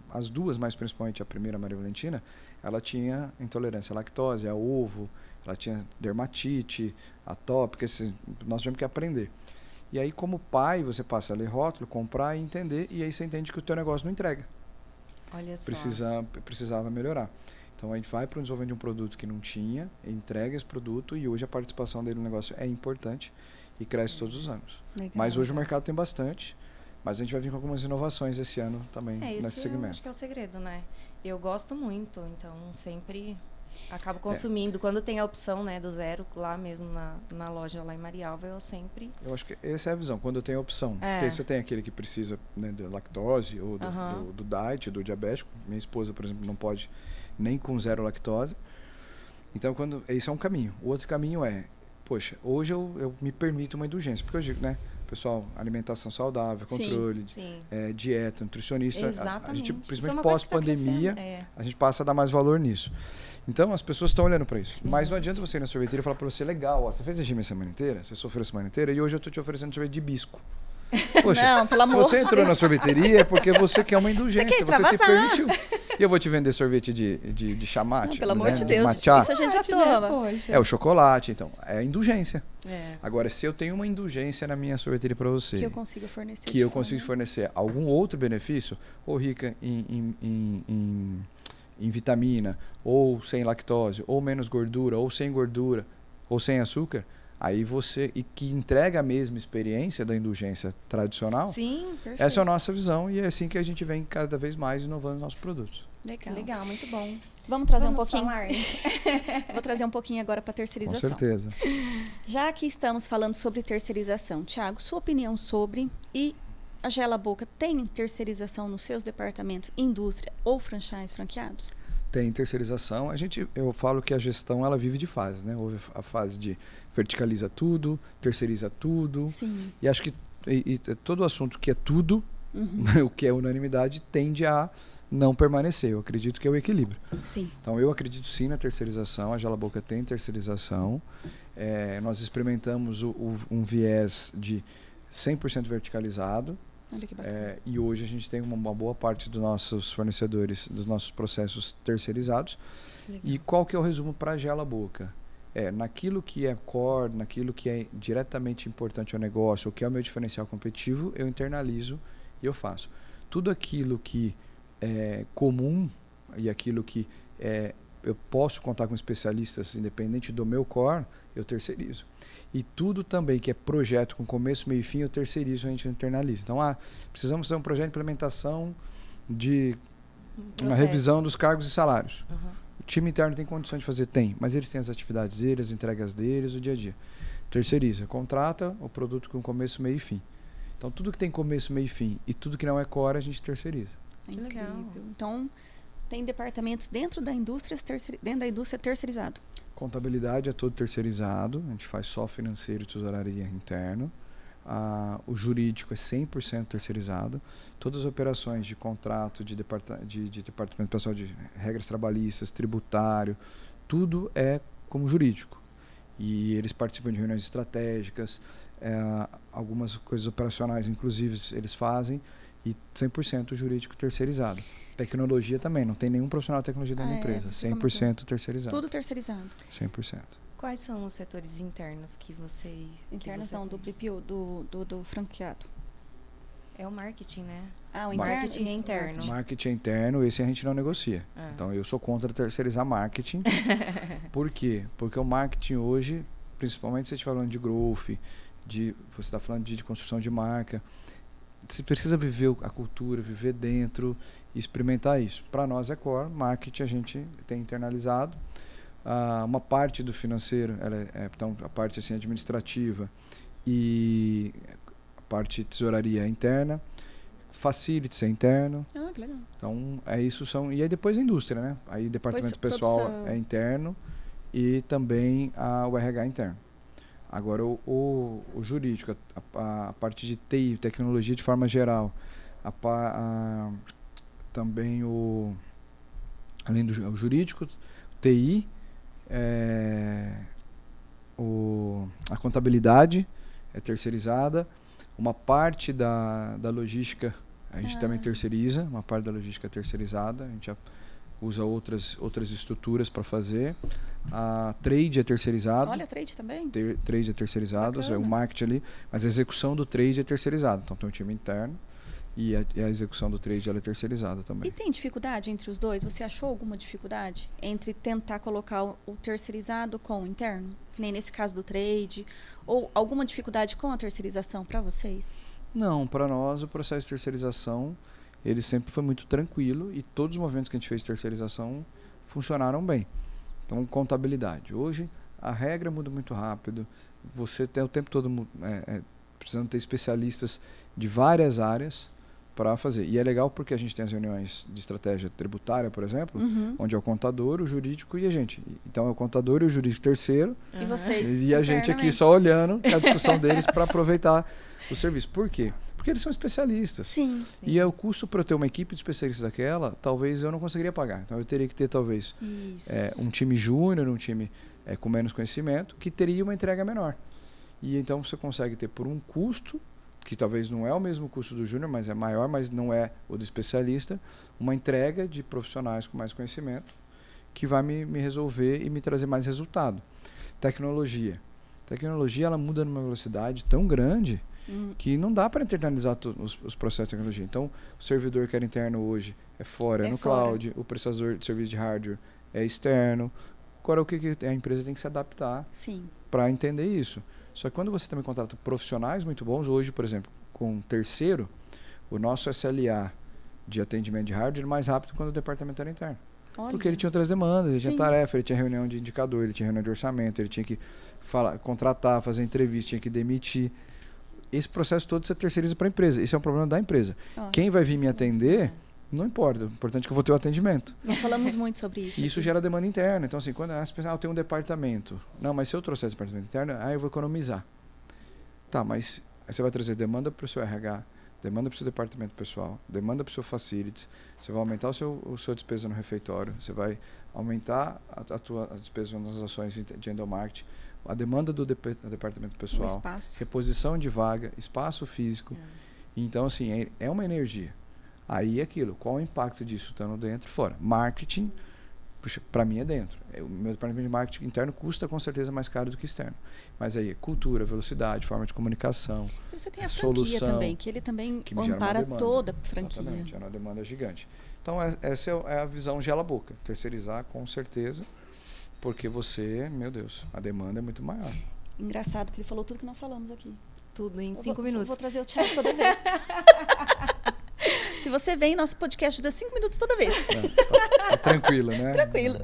as duas, mas principalmente a primeira, a Maria Valentina, ela tinha intolerância à lactose, a ovo, ela tinha dermatite, atópica. Nós tivemos que aprender. E aí, como pai, você passa a ler rótulo, comprar e entender, e aí você entende que o teu negócio não entrega. Olha só. Precisava melhorar. Então, a gente vai para o desenvolvimento de um produto que não tinha, entrega esse produto, e hoje a participação dele no negócio é importante. e cresce todos os anos. Legal, Mas hoje o mercado tem bastante, mas a gente vai vir com algumas inovações esse ano também nesse Esse segmento. acho que é o segredo, né? Eu gosto muito, então sempre acabo consumindo. Quando tem a opção, né, do zero, lá mesmo na loja, lá em Marialva, eu sempre... Eu acho que essa é a visão, quando eu tenho a opção. Porque aí você tem aquele que precisa, né, da lactose ou do diet, do diabético. Minha esposa, por exemplo, não pode nem com zero lactose. Então, esse é um caminho. O outro caminho é, poxa, hoje eu me permito uma indulgência. Porque hoje, né, pessoal, alimentação saudável, controle, dieta, nutricionista. A gente, principalmente pós-pandemia, a gente passa a dar mais valor nisso. Então, as pessoas estão olhando para isso. Mas não adianta você ir na sorveteria e falar para você, legal, ó, você fez regime a semana inteira, você sofreu a semana inteira, e hoje eu estou te oferecendo sorvete de hibisco. Poxa, não, pelo amor se você entrou na sorveteria é porque você quer uma indulgência, você se permitiu. E eu vou te vender sorvete de chamate, não, pelo amor de Deus, matcha. isso a gente já toma. É o chocolate, então, é indulgência. Agora, se eu tenho uma indulgência na minha sorveteria para você, que eu consigo fornecer, consigo fornecer algum outro benefício, ou rica em vitamina, ou sem lactose, ou menos gordura, ou sem gordura, ou sem açúcar, aí e que entrega a mesma experiência da indulgência tradicional. Sim, perfeito. Essa é a nossa visão e é assim que a gente vem cada vez mais inovando nossos produtos. Legal, muito bom. Vamos trazer um pouquinho. Falar. Vou trazer um pouquinho agora para terceirização. Com certeza. Já que estamos falando sobre terceirização, Thiago, sua opinião sobre a Gela Boca tem terceirização nos seus departamentos, indústria ou franchise franqueados? Tem terceirização. Eu falo que a gestão ela vive de fases, né? Houve a fase de verticaliza tudo, terceiriza tudo. Sim. E acho que todo assunto que é tudo, o que é unanimidade, tende a não permanecer. Eu acredito que é o equilíbrio. Sim. Então eu acredito sim na terceirização. A Gela Boca tem terceirização. Nós experimentamos um viés de 100% verticalizado. Olha que bacana. E hoje a gente tem uma boa parte dos nossos fornecedores, dos nossos processos terceirizados. Legal. E qual que é o resumo para a Gela Boca? Naquilo que é core, naquilo que é diretamente importante ao negócio, o que é o meu diferencial competitivo, eu internalizo e eu faço. Tudo aquilo que é comum e aquilo que eu posso contar com especialistas independente do meu core, eu terceirizo. E tudo também que é projeto com começo, meio e fim, eu terceirizo, a gente internaliza. Então, precisamos fazer um projeto de implementação de uma revisão dos cargos e salários. O time interno tem condições de fazer? Tem, mas eles têm as atividades deles, as entregas deles, o dia a dia. Terceiriza, contrata o produto com começo, meio e fim. Então, tudo que tem começo, meio e fim e tudo que não é core, a gente terceiriza. Incrível. Então, tem departamentos dentro da indústria terceirizado. Contabilidade é todo terceirizado, a gente faz só financeiro e tesouraria interno. O jurídico é 100% terceirizado. Todas as operações de contrato, de departamento pessoal de regras trabalhistas, tributário, tudo é como jurídico. E eles participam de reuniões estratégicas, algumas coisas operacionais, inclusive, eles fazem, e 100% jurídico terceirizado. Tecnologia também, não tem nenhum profissional de tecnologia dentro da empresa, 100% terceirizado. Tudo terceirizado. 100%. Quais são os setores internos que você... Internos não, do BPO, do franqueado. É o marketing, né? O marketing é interno. Marketing é interno, esse a gente não negocia. Então, eu sou contra terceirizar marketing. Por quê? Porque o marketing hoje, principalmente se você estiver falando de growth, você está falando de construção de marca, você precisa viver a cultura, viver dentro e experimentar isso. Para nós é core, marketing a gente tem internalizado. Uma parte do financeiro, então a parte assim, administrativa e a parte de tesouraria é interna, facilities é interno. Que legal. Então, isso são... E aí depois a indústria, né? Aí departamento pessoal é interno e também o RH interno. Agora, o jurídico, a parte de TI, tecnologia de forma geral, também além do jurídico, TI, a contabilidade é terceirizada, uma parte da logística a gente também terceiriza, uma parte da logística é terceirizada, a gente usa outras estruturas para fazer. A trade é terceirizado. Olha, trade também? Trade é terceirizado, é o marketing ali, mas a execução do trade é terceirizado. Então tem um time interno e a execução do trade ela é terceirizada também. E tem dificuldade entre os dois? Você achou alguma dificuldade entre tentar colocar o terceirizado com o interno? Que nem nesse caso do trade. Ou alguma dificuldade com a terceirização para vocês? Não, para nós o processo de terceirização ele sempre foi muito tranquilo e todos os movimentos que a gente fez de terceirização funcionaram bem. Então, contabilidade. Hoje, a regra muda muito rápido. Você tem o tempo todo precisando ter especialistas de várias áreas para fazer. E é legal porque a gente tem as reuniões de estratégia tributária, por exemplo, onde é o contador, o jurídico e a gente. Então, é o contador e o jurídico terceiro. E vocês? E a gente aqui só olhando a discussão deles para aproveitar o serviço. Por quê? Porque eles são especialistas. Sim. E o custo para eu ter uma equipe de especialistas daquela, talvez eu não conseguiria pagar. Então eu teria que ter talvez um time júnior, um time com menos conhecimento, que teria uma entrega menor. E então você consegue ter por um custo, que talvez não é o mesmo custo do júnior, mas é maior, mas não é o do especialista, uma entrega de profissionais com mais conhecimento, que vai me resolver e me trazer mais resultado. Tecnologia. Tecnologia ela muda numa velocidade tão grande que não dá para internalizar os processos de tecnologia. Então, o servidor que era interno hoje é fora, no cloud, o prestador de serviço de hardware é externo. Agora, o que a empresa tem que se adaptar para entender isso? Só que quando você também contrata profissionais muito bons, hoje, por exemplo, com um terceiro, o nosso SLA de atendimento de hardware é mais rápido quando o departamento era interno. Olha. Porque ele tinha outras demandas, ele tinha tarefa, ele tinha reunião de indicador, ele tinha reunião de orçamento, ele tinha que contratar, fazer entrevista, tinha que demitir. Esse processo todo você terceiriza para a empresa. Esse é um problema da empresa. Quem vai vir me atender, não importa. O importante é que eu vou ter o atendimento. Nós falamos muito sobre isso. E isso gera demanda interna. Então, assim, quando as pessoas, eu tenho um departamento. Não, mas se eu trouxer esse departamento interno, eu vou economizar. Tá, mas aí você vai trazer demanda para o seu RH, demanda para o seu departamento pessoal, demanda para o seu facilities, você vai aumentar o seu despesa no refeitório, você vai aumentar a tua despesa nas ações de endomarketing, a demanda do departamento pessoal, reposição de vaga, espaço físico. Então, assim, é uma energia. Aí é aquilo, qual o impacto disso estando dentro, fora? Marketing, para mim é dentro. O meu departamento de marketing interno custa com certeza mais caro do que externo. Mas aí, cultura, velocidade, forma de comunicação, e você tem a solução, franquia também, que ele também ampara toda a franquia. Exatamente, é uma demanda gigante. Então, essa é a visão gela-boca. Terceirizar, com certeza, porque você, meu Deus, a demanda é muito maior. Engraçado que ele falou tudo que nós falamos aqui. Tudo em 5 minutos. Eu vou trazer o Thiago toda vez. Se você vem, nosso podcast dá 5 minutos toda vez. Tá tranquilo, né? Tranquilo.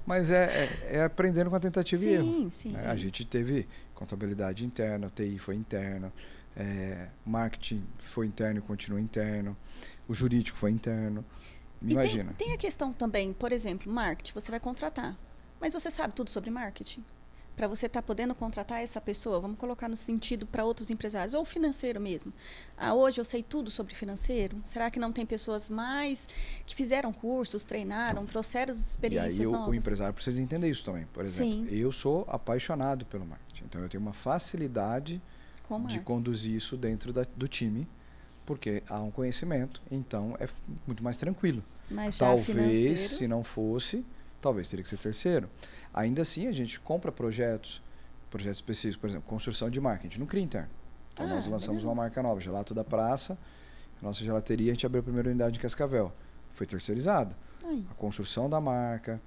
Mas é aprendendo com a tentativa e erro. Sim. A gente teve contabilidade interna, TI foi interna, marketing foi interno e continua interno, o jurídico foi interno. Imagina. E tem a questão também, por exemplo, marketing, você vai contratar. Mas você sabe tudo sobre marketing? Para você estar podendo contratar essa pessoa, vamos colocar no sentido para outros empresários, ou financeiro mesmo. Hoje eu sei tudo sobre financeiro? Será que não tem pessoas mais que fizeram cursos, treinaram, trouxeram experiências novas? E aí o empresário precisa entender isso também. Por exemplo, eu sou apaixonado pelo marketing. Então eu tenho uma facilidade de conduzir isso dentro do time, porque há um conhecimento, então é muito mais tranquilo. Mas já talvez, se não fosse, talvez teria que ser terceiro. Ainda assim, a gente compra projetos específicos, por exemplo, construção de marca. A gente não cria interno. Então, nós lançamos uma marca nova, Gelato da Praça. A nossa gelateria, a gente abriu a primeira unidade em Cascavel. Foi terceirizado. A construção da marca,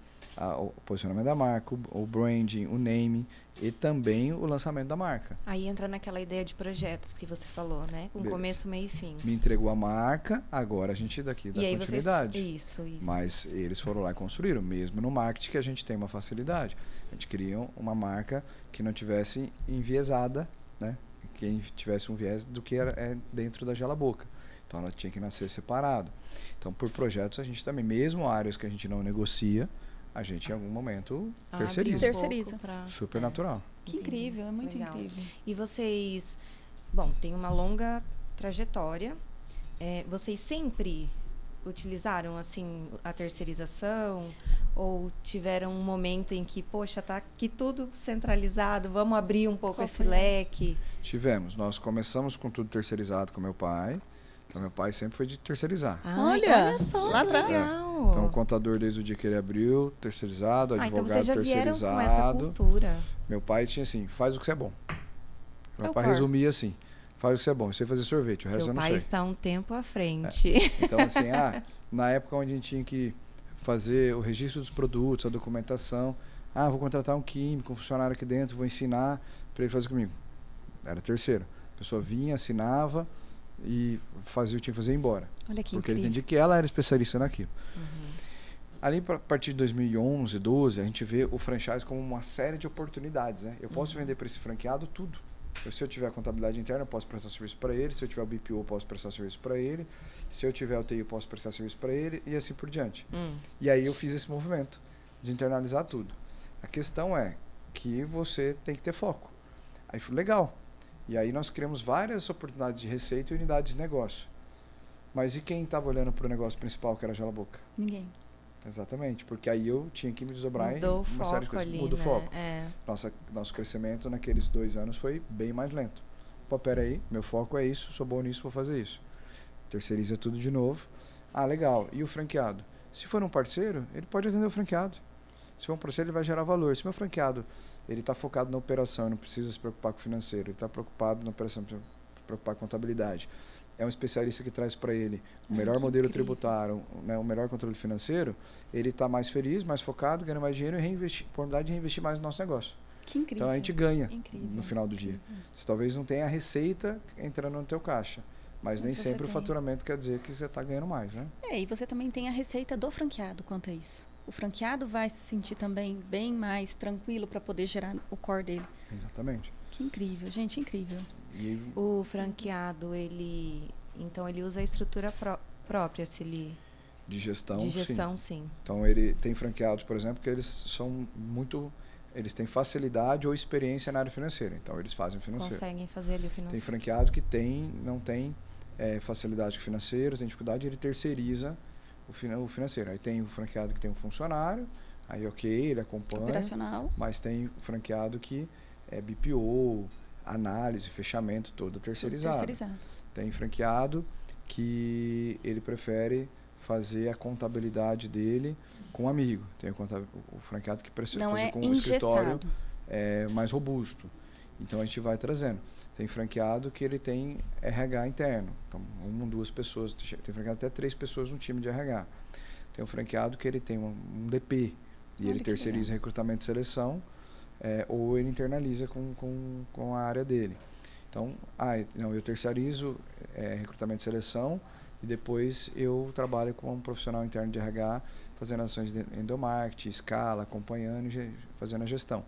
o posicionamento da marca, o branding, o name e também o lançamento da marca. Aí entra naquela ideia de projetos que você falou, né? Com começo, meio e fim. Me entregou a marca, agora a gente daqui dá continuidade. Isso. Mas eles foram lá e construíram, mesmo no marketing que a gente tem uma facilidade. A gente cria uma marca que não tivesse enviesada, né? Que tivesse um viés do que é dentro da gela-boca. Então ela tinha que nascer separado. Então por projetos a gente também, mesmo áreas que a gente não negocia, a gente em algum momento terceiriza. Super natural. Que incrível, é muito incrível. E vocês, bom, tem uma longa trajetória. Vocês sempre utilizaram assim a terceirização ou tiveram um momento em que, poxa, tá aqui tudo centralizado, vamos abrir um pouco esse leque? Tivemos. Nós começamos com tudo terceirizado com meu pai. Então, meu pai sempre foi de terceirizar. Olha só, lá atrás. Legal. Então, o contador desde o dia que ele abriu, terceirizado, advogado então vocês já terceirizado. Vieram com essa cultura. Meu pai tinha assim, faz o que você é bom. Meu pai core. resumia assim, faz o que você é bom. Eu sei fazer sorvete, o resto Seu eu não pai sei. está um tempo à frente. Então, assim, na época onde a gente tinha que fazer o registro dos produtos, a documentação, vou contratar um químico, um funcionário aqui dentro, vou ensinar para ele fazer comigo. Era terceiro. A pessoa vinha, assinava e fazia o que tinha que fazer e ia embora. Olha que porque incrível. ele entendia que ela era especialista naquilo. Uhum. Ali, a partir de 2011, 12, a gente vê o franchise como uma série de oportunidades, né? Eu posso vender para esse franqueado tudo. Se eu tiver a contabilidade interna, eu posso prestar serviço para ele. Se eu tiver o BPO, eu posso prestar serviço para ele. Se eu tiver o TI, eu posso prestar serviço para ele. E assim por diante. E aí eu fiz esse movimento de internalizar tudo. A questão é que você tem que ter foco. Aí foi legal. E aí nós criamos várias oportunidades de receita e unidades de negócio. Mas e quem estava olhando para o negócio principal, que era a Gela Boca? Ninguém. Exatamente, porque aí eu tinha que me desdobrar Mudou em uma série de coisas. Muda o foco. Nosso crescimento naqueles 2 anos foi bem mais lento. Pô, peraí, meu foco é isso, sou bom nisso, vou fazer isso. Terceiriza tudo de novo. Legal. E o franqueado? Se for um parceiro, ele pode atender o franqueado. Se for um parceiro, ele vai gerar valor. Se meu franqueado ele está focado na operação, não precisa se preocupar com o financeiro, ele está preocupado na operação, não precisa se preocupar com a contabilidade. É um especialista que traz para ele o melhor modelo tributário, né, o melhor controle financeiro, ele está mais feliz, mais focado, ganha mais dinheiro e oportunidade de reinvestir mais no nosso negócio. Que incrível. Então a gente ganha Incrível. no final do dia. Você talvez não tenha a receita entrando no teu caixa, mas nem sempre o faturamento quer dizer que você está ganhando mais, né? E você também tem a receita do franqueado quanto a isso. O franqueado vai se sentir também bem mais tranquilo para poder gerar o core dele. Exatamente. Que incrível, gente, incrível. E o franqueado, ele usa a estrutura própria, se ele... De gestão, sim. Então ele tem franqueados, por exemplo, que eles são muito... Eles têm facilidade ou experiência na área financeira. Então eles fazem o financeiro. Conseguem fazer ali o financeiro. Tem franqueado que não tem facilidade com o financeiro, tem dificuldade, ele terceiriza o financeiro. Aí tem o franqueado que tem um funcionário, aí ele acompanha. Operacional. Mas tem o franqueado que é BPO, análise, fechamento, todo terceirizado. Tem franqueado que ele prefere fazer a contabilidade dele com um amigo. Tem o franqueado que precisa fazer com um escritório mais robusto. Então a gente vai trazendo. Tem franqueado que ele tem RH interno. Então, 1, 2 pessoas. Tem franqueado até 3 pessoas no time de RH. Tem um franqueado que ele tem um DP. E ele terceiriza recrutamento e seleção. Ou ele internaliza com a área dele. Então, eu terceirizo recrutamento e seleção e depois eu trabalho com um profissional interno de RH fazendo ações de endomarketing, escala, acompanhando e fazendo a gestão.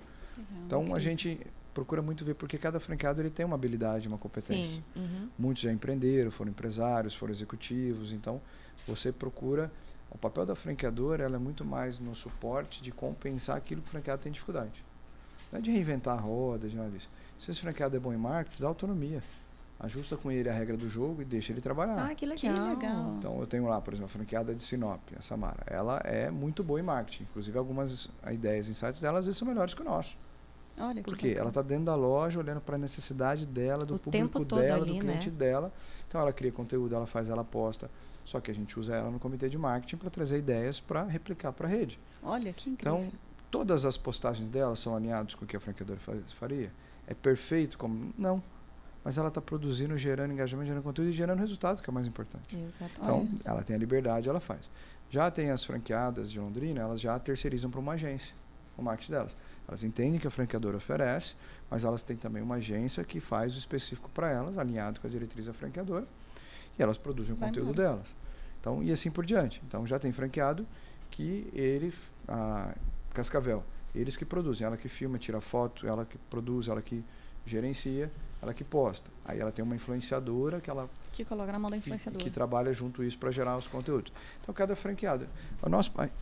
Então, a gente procura muito ver porque cada franqueado ele tem uma habilidade, uma competência. Sim. Uhum. Muitos já empreenderam, foram empresários, foram executivos. Então, você procura... O papel da franqueadora ela é muito mais no suporte de compensar aquilo que o franqueado tem dificuldade. Não é de reinventar a roda, de nada disso. Se esse franqueado é bom em marketing, dá autonomia. Ajusta com ele a regra do jogo e deixa ele trabalhar. Que legal. Então, eu tenho lá, por exemplo, a franqueada de Sinop, a Samara. Ela é muito boa em marketing. Inclusive, algumas ideias e insights dela, às vezes, são melhores que o nosso. Olha, por quê? Ela está dentro da loja, olhando para a necessidade dela, do público dela, do cliente dela. Então, ela cria conteúdo, ela faz, ela posta. Só que a gente usa ela no comitê de marketing para trazer ideias para replicar para a rede. Olha, que incrível. Então, todas as postagens dela são alinhadas com o que a franqueadora faria? É perfeito? Não. Mas ela está produzindo, gerando engajamento, gerando conteúdo e gerando resultado, que é o mais importante. Exatamente. Então, ela tem a liberdade, ela faz. Já tem as franqueadas de Londrina, elas já terceirizam para uma agência o marketing delas. Elas entendem que a franqueadora oferece, mas elas têm também uma agência que faz o específico para elas, alinhado com a diretriz da franqueadora, e elas produzem o conteúdo delas. Então, e assim por diante. Então, já tem franqueado que a Cascavel, eles que produzem, ela que filma, tira foto, ela que produz, ela que gerencia, ela que posta. Aí ela tem uma influenciadora que coloca na mão da influenciadora. Que trabalha junto isso para gerar os conteúdos. Então, cada franqueado.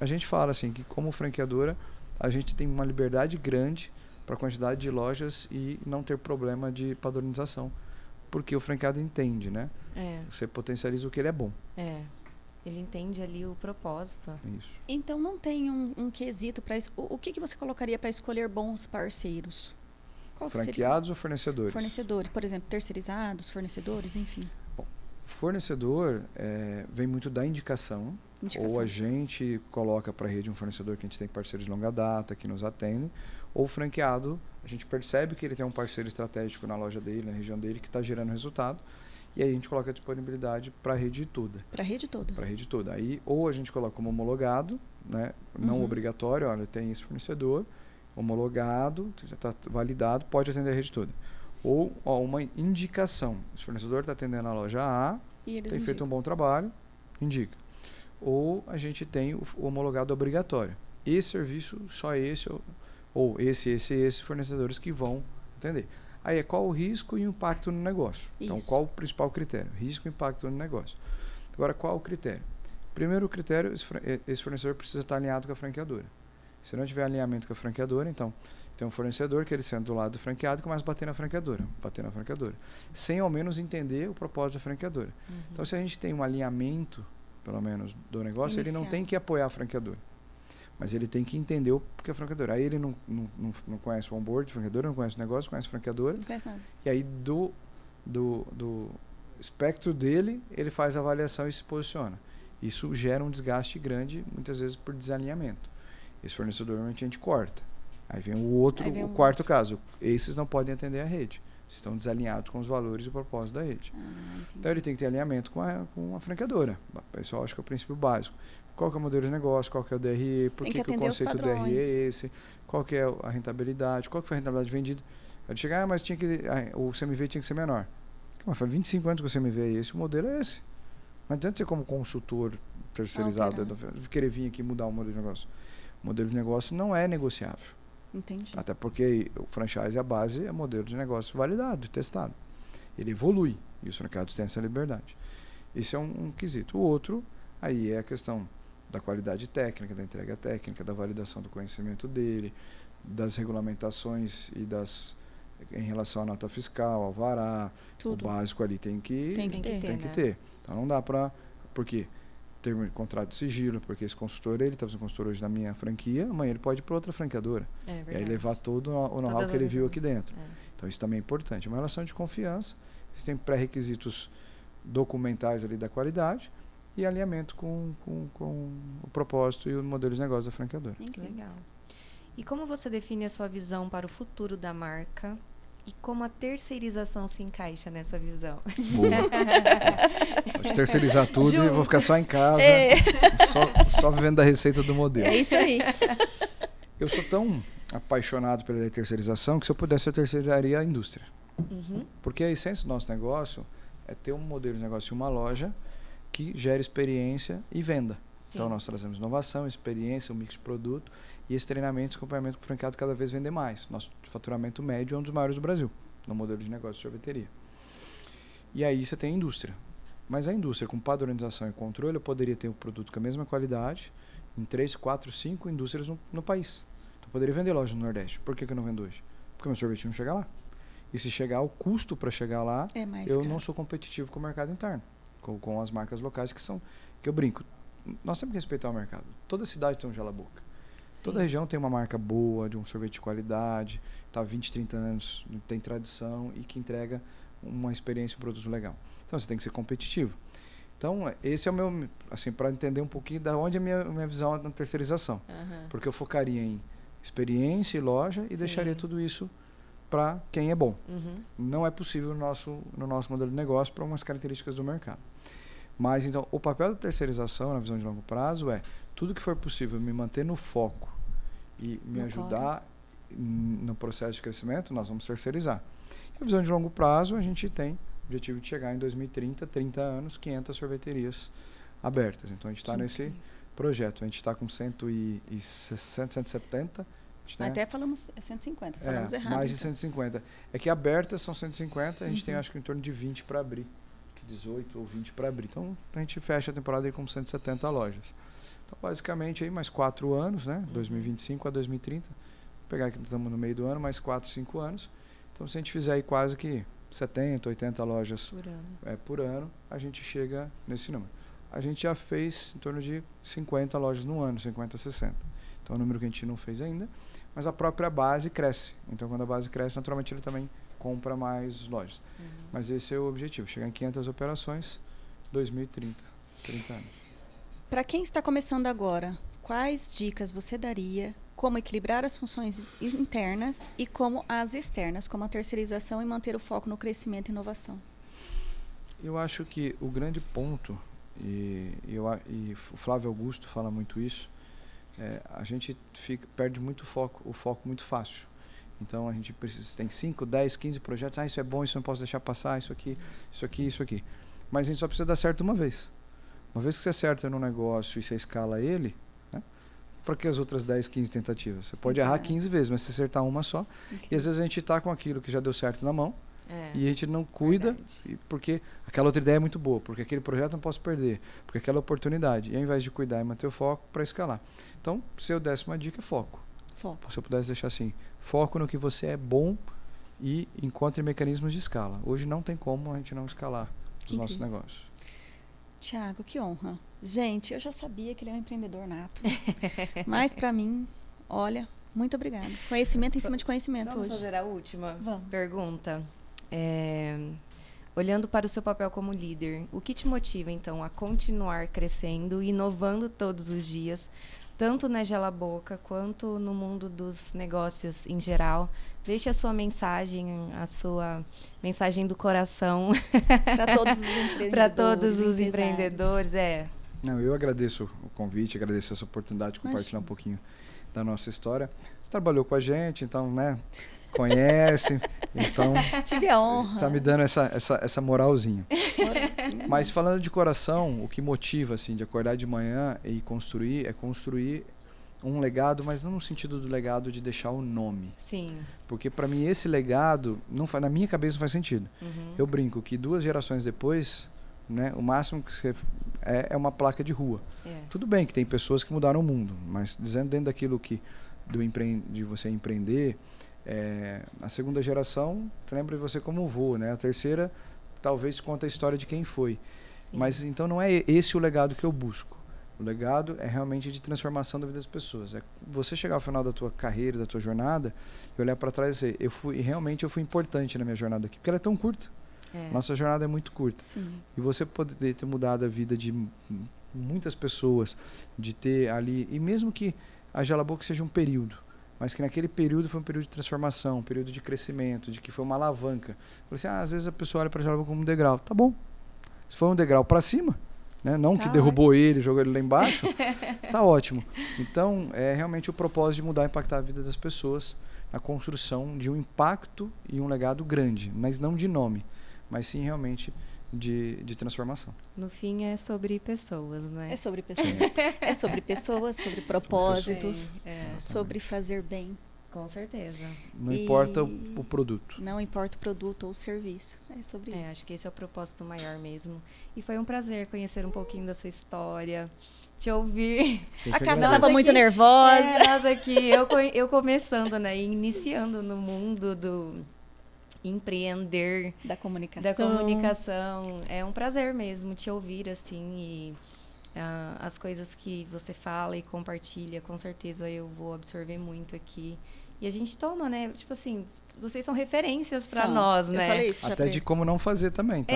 A gente fala assim, que como franqueadora, a gente tem uma liberdade grande para a quantidade de lojas e não ter problema de padronização. Porque o franqueado entende, né? Você potencializa o que ele é bom. Ele entende ali o propósito. Isso. Então, não tem um quesito para isso. O que você colocaria para escolher bons parceiros? Franqueados ou fornecedores? Fornecedores, por exemplo, terceirizados, fornecedores, enfim. Bom, fornecedor vem muito da indicação. Ou a gente coloca para a rede um fornecedor que a gente tem parceiros de longa data, que nos atendem, ou o franqueado, a gente percebe que ele tem um parceiro estratégico na loja dele, na região dele, que está gerando resultado, e aí a gente coloca a disponibilidade para a rede toda. Para a rede toda. Para a rede toda. Aí, ou a gente coloca como homologado, né? Não obrigatório, olha, tem esse fornecedor, homologado, já está validado, pode atender a rede toda. Ou uma indicação. O fornecedor está atendendo a loja A, tem feito um bom trabalho, indica. Ou a gente tem o homologado obrigatório. Esse serviço, só esse, ou esse fornecedores que vão atender. Aí é qual o risco e o impacto no negócio. Isso. Então, qual o principal critério? Risco e impacto no negócio. Agora, qual o critério? Primeiro critério, esse fornecedor precisa estar alinhado com a franqueadora. Se não tiver alinhamento com a franqueadora, então tem um fornecedor que ele senta do lado do franqueado e começa a bater na franqueadora, sem ao menos entender o propósito da franqueadora. Então, se a gente tem um alinhamento, pelo menos, do negócio, ele não tem que apoiar a franqueadora, mas ele tem que entender o que é a franqueadora. Aí ele não conhece o onboard de franqueadora, não conhece o negócio, conhece a franqueadora. Não conhece nada. E aí, do espectro dele, ele faz a avaliação e se posiciona. Isso gera um desgaste grande, muitas vezes por desalinhamento. Esse fornecedor, normalmente, a gente corta. Aí vem o quarto caso. Esses não podem atender a rede. Estão desalinhados com os valores e o propósito da rede. Então, ele tem que ter alinhamento com a franqueadora. Pessoal, acho que é o princípio básico. Qual que é o modelo de negócio, qual que é o DRE, por que o conceito do DRE é esse, qual que é a rentabilidade, qual que foi a rentabilidade vendida. Pode chegar, mas o CMV tinha que ser menor. Mas faz 25 anos que o CMV é esse, o modelo é esse. Não adianta ser como consultor terceirizado, querer vir aqui mudar o modelo de negócio. O modelo de negócio não é negociável. Entendi. Até porque o franchise, a base, é modelo de negócio validado, testado. Ele evolui e os franqueados têm essa liberdade. Esse é um quesito. O outro, aí é a questão da qualidade técnica, da entrega técnica, da validação do conhecimento dele, das regulamentações e em relação à nota fiscal, ao alvará. Tudo. O básico ali tem que ter. Então não dá para... Por quê? Ter um contrato de sigilo, porque esse consultor, ele está fazendo consultor hoje na minha franquia, amanhã ele pode ir para outra franqueadora. E aí levar todo o know-how que ele viu aqui dentro. Então isso também é importante. Uma relação de confiança, existem pré-requisitos documentais ali da qualidade e alinhamento com o propósito e o modelo de negócio da franqueadora. Legal. E como você define a sua visão para o futuro da marca? E como a terceirização se encaixa nessa visão? Vou terceirizar tudo e vou ficar só em casa, só vivendo da receita do modelo. É isso aí. Eu sou tão apaixonado pela terceirização que se eu pudesse eu terceirizaria a indústria. Porque a essência do nosso negócio é ter um modelo de negócio e uma loja que gere experiência e venda. Sim. Então nós trazemos inovação, experiência, um mix de produto e esse treinamento e acompanhamento para o franqueado cada vez vender mais. Nosso faturamento médio é um dos maiores do Brasil, no modelo de negócio de sorveteria. E aí você tem a indústria. Mas a indústria com padronização e controle, eu poderia ter um produto com a mesma qualidade em 3, 4, 5 indústrias no país. Então eu poderia vender loja no Nordeste. Por que eu não vendo hoje? Porque meu sorvete não chega lá. E se chegar, o custo para chegar lá, eu não sou competitivo com o mercado interno, com as marcas locais que eu brinco. Nós temos que respeitar o mercado. Toda cidade tem um gela-boca. Toda região tem uma marca boa, de um sorvete de qualidade, está há 20, 30 anos, tem tradição e que entrega uma experiência, um produto legal. Então, você tem que ser competitivo. Então, esse é o meu, assim, para entender um pouquinho da onde é a minha visão na terceirização. Porque eu focaria em experiência e loja e deixaria tudo isso para quem é bom. Não é possível no nosso modelo de negócio para umas características do mercado. Mas, então, o papel da terceirização na visão de longo prazo é tudo que for possível me manter no foco e me ajudar no processo de crescimento, nós vamos terceirizar. E a visão de longo prazo, a gente tem o objetivo de chegar em 2030, 30 anos, 500 sorveterias abertas. Então, a gente está nesse projeto. A gente está com 160, 170. Até falamos 150, falamos errado. Mais de 150. É que abertas são 150, a gente tem acho que em torno de 20 para abrir. 18 ou 20 para abrir. Então, a gente fecha a temporada aí com 170 lojas. Então, basicamente, aí mais 4 anos, né? 2025 a 2030. Vou pegar aqui, estamos no meio do ano, mais 4, 5 anos. Então, se a gente fizer aí quase que 70, 80 lojas por ano, a gente chega nesse número. A gente já fez em torno de 50 lojas no ano, 50, 60. Então, é um número que a gente não fez ainda. Mas a própria base cresce. Então, quando a base cresce, naturalmente, ele também compra mais lojas. Mas esse é o objetivo, chegar em 500 operações 2030, 30 anos. Para quem está começando agora, quais dicas você daria como equilibrar as funções internas e como as externas, como a terceirização e manter o foco no crescimento e inovação? Eu acho que o grande ponto, e o Flávio Augusto fala muito isso, a gente perde muito o foco muito fácil. Então a gente tem 5, 10, 15 projetos, isso é bom, isso não posso deixar passar, isso aqui, isso aqui, isso aqui. Mas a gente só precisa dar certo uma vez. Uma vez que você acerta no negócio e você escala ele, né, para que as outras 10, 15 tentativas? Você pode errar 15 vezes, mas se acertar uma só. Incrível. E às vezes a gente está com aquilo que já deu certo na mão, e a gente não cuida, porque aquela outra ideia é muito boa, porque aquele projeto não posso perder, porque aquela oportunidade. E ao invés de cuidar e manter o foco, para escalar. Então, se eu desse uma dica, foco. Se eu pudesse deixar assim, foco no que você é bom e encontre mecanismos de escala. Hoje não tem como a gente não escalar os nossos negócios. Tiago, que honra. Gente, eu já sabia que ele é um empreendedor nato. Mas para mim, olha, muito obrigada. Conhecimento em cima de conhecimento. Vamos hoje. fazer a última Vamos. pergunta. Olhando para o seu papel como líder, o que te motiva, então, a continuar crescendo e inovando todos os dias, tanto na Gela Boca quanto no mundo dos negócios em geral? Deixe a sua mensagem do coração para todos os empreendedores. Não, eu agradeço o convite, agradeço essa oportunidade de compartilhar um pouquinho da nossa história. Você trabalhou com a gente, então, né, conhece, então tive a honra. Tá me dando essa moralzinha. Mas falando de coração, o que motiva assim de acordar de manhã e construir um legado, mas não no sentido do legado de deixar o nome. Sim. Porque para mim esse legado na minha cabeça não faz sentido. Eu brinco que 2 gerações depois, né, o máximo que você é uma placa de rua. Tudo bem que tem pessoas que mudaram o mundo, mas dizendo dentro daquilo de você empreender, a 2ª geração lembra você como vô, né? A 3ª talvez conta a história de quem foi. Sim. Mas então não é esse o legado que eu busco. O legado é realmente de transformação da vida das pessoas. É você chegar ao final da tua carreira, da tua jornada, e olhar para trás e dizer, eu fui importante na minha jornada aqui, porque ela é tão curta. Nossa jornada é muito curta. Sim. E você poder ter mudado a vida de muitas pessoas, de ter ali, e mesmo que a Gela Boca seja um período, mas que naquele período foi um período de transformação, um período de crescimento, de que foi uma alavanca. Assim, às vezes a pessoa olha para a Gela Boca como um degrau. Tá bom. Se for um degrau para cima, né? Não que derrubou ele, jogou ele lá embaixo, tá ótimo. Então, é realmente o propósito de mudar e impactar a vida das pessoas na construção de um impacto e um legado grande, mas não de nome, mas sim realmente de transformação. No fim é sobre pessoas, né? É sobre pessoas. É sobre pessoas, sobre propósitos, sobre fazer bem. Com certeza. Não importa o produto. Não importa o produto ou o serviço. É sobre isso. Acho que esse é o propósito maior mesmo. E foi um prazer conhecer um pouquinho da sua história, te ouvir. A Cássia estava muito nervosa. Nós aqui, eu começando, né? Iniciando no mundo do empreender, da comunicação. É um prazer mesmo te ouvir assim, e as coisas que você fala e compartilha, com certeza eu vou absorver muito aqui. E a gente toma, né? Tipo assim, vocês são referências para nós, né? Eu falei isso, até de como não fazer também, tá?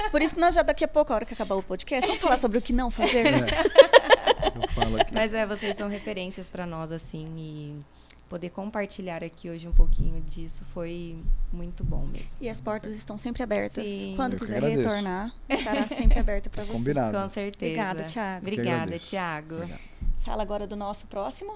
Por isso que nós já daqui a pouco, a hora que acabar o podcast, vamos falar sobre o que não fazer. Eu falo aqui. Mas vocês são referências para nós, assim, e poder compartilhar aqui hoje um pouquinho disso foi muito bom mesmo. E as portas estão sempre abertas. Sim. Quando quiser retornar, estará sempre aberta para você. Combinado. Com certeza. Obrigada, Tiago. Obrigada, Tiago. Fala agora do nosso próximo.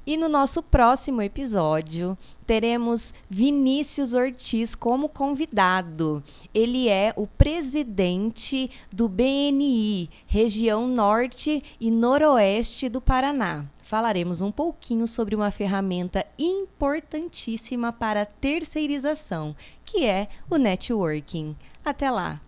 E no nosso próximo episódio, teremos Vinícius Ortiz como convidado. Ele é o presidente do BNI, região norte e noroeste do Paraná. Falaremos um pouquinho sobre uma ferramenta importantíssima para a terceirização, que é o networking. Até lá!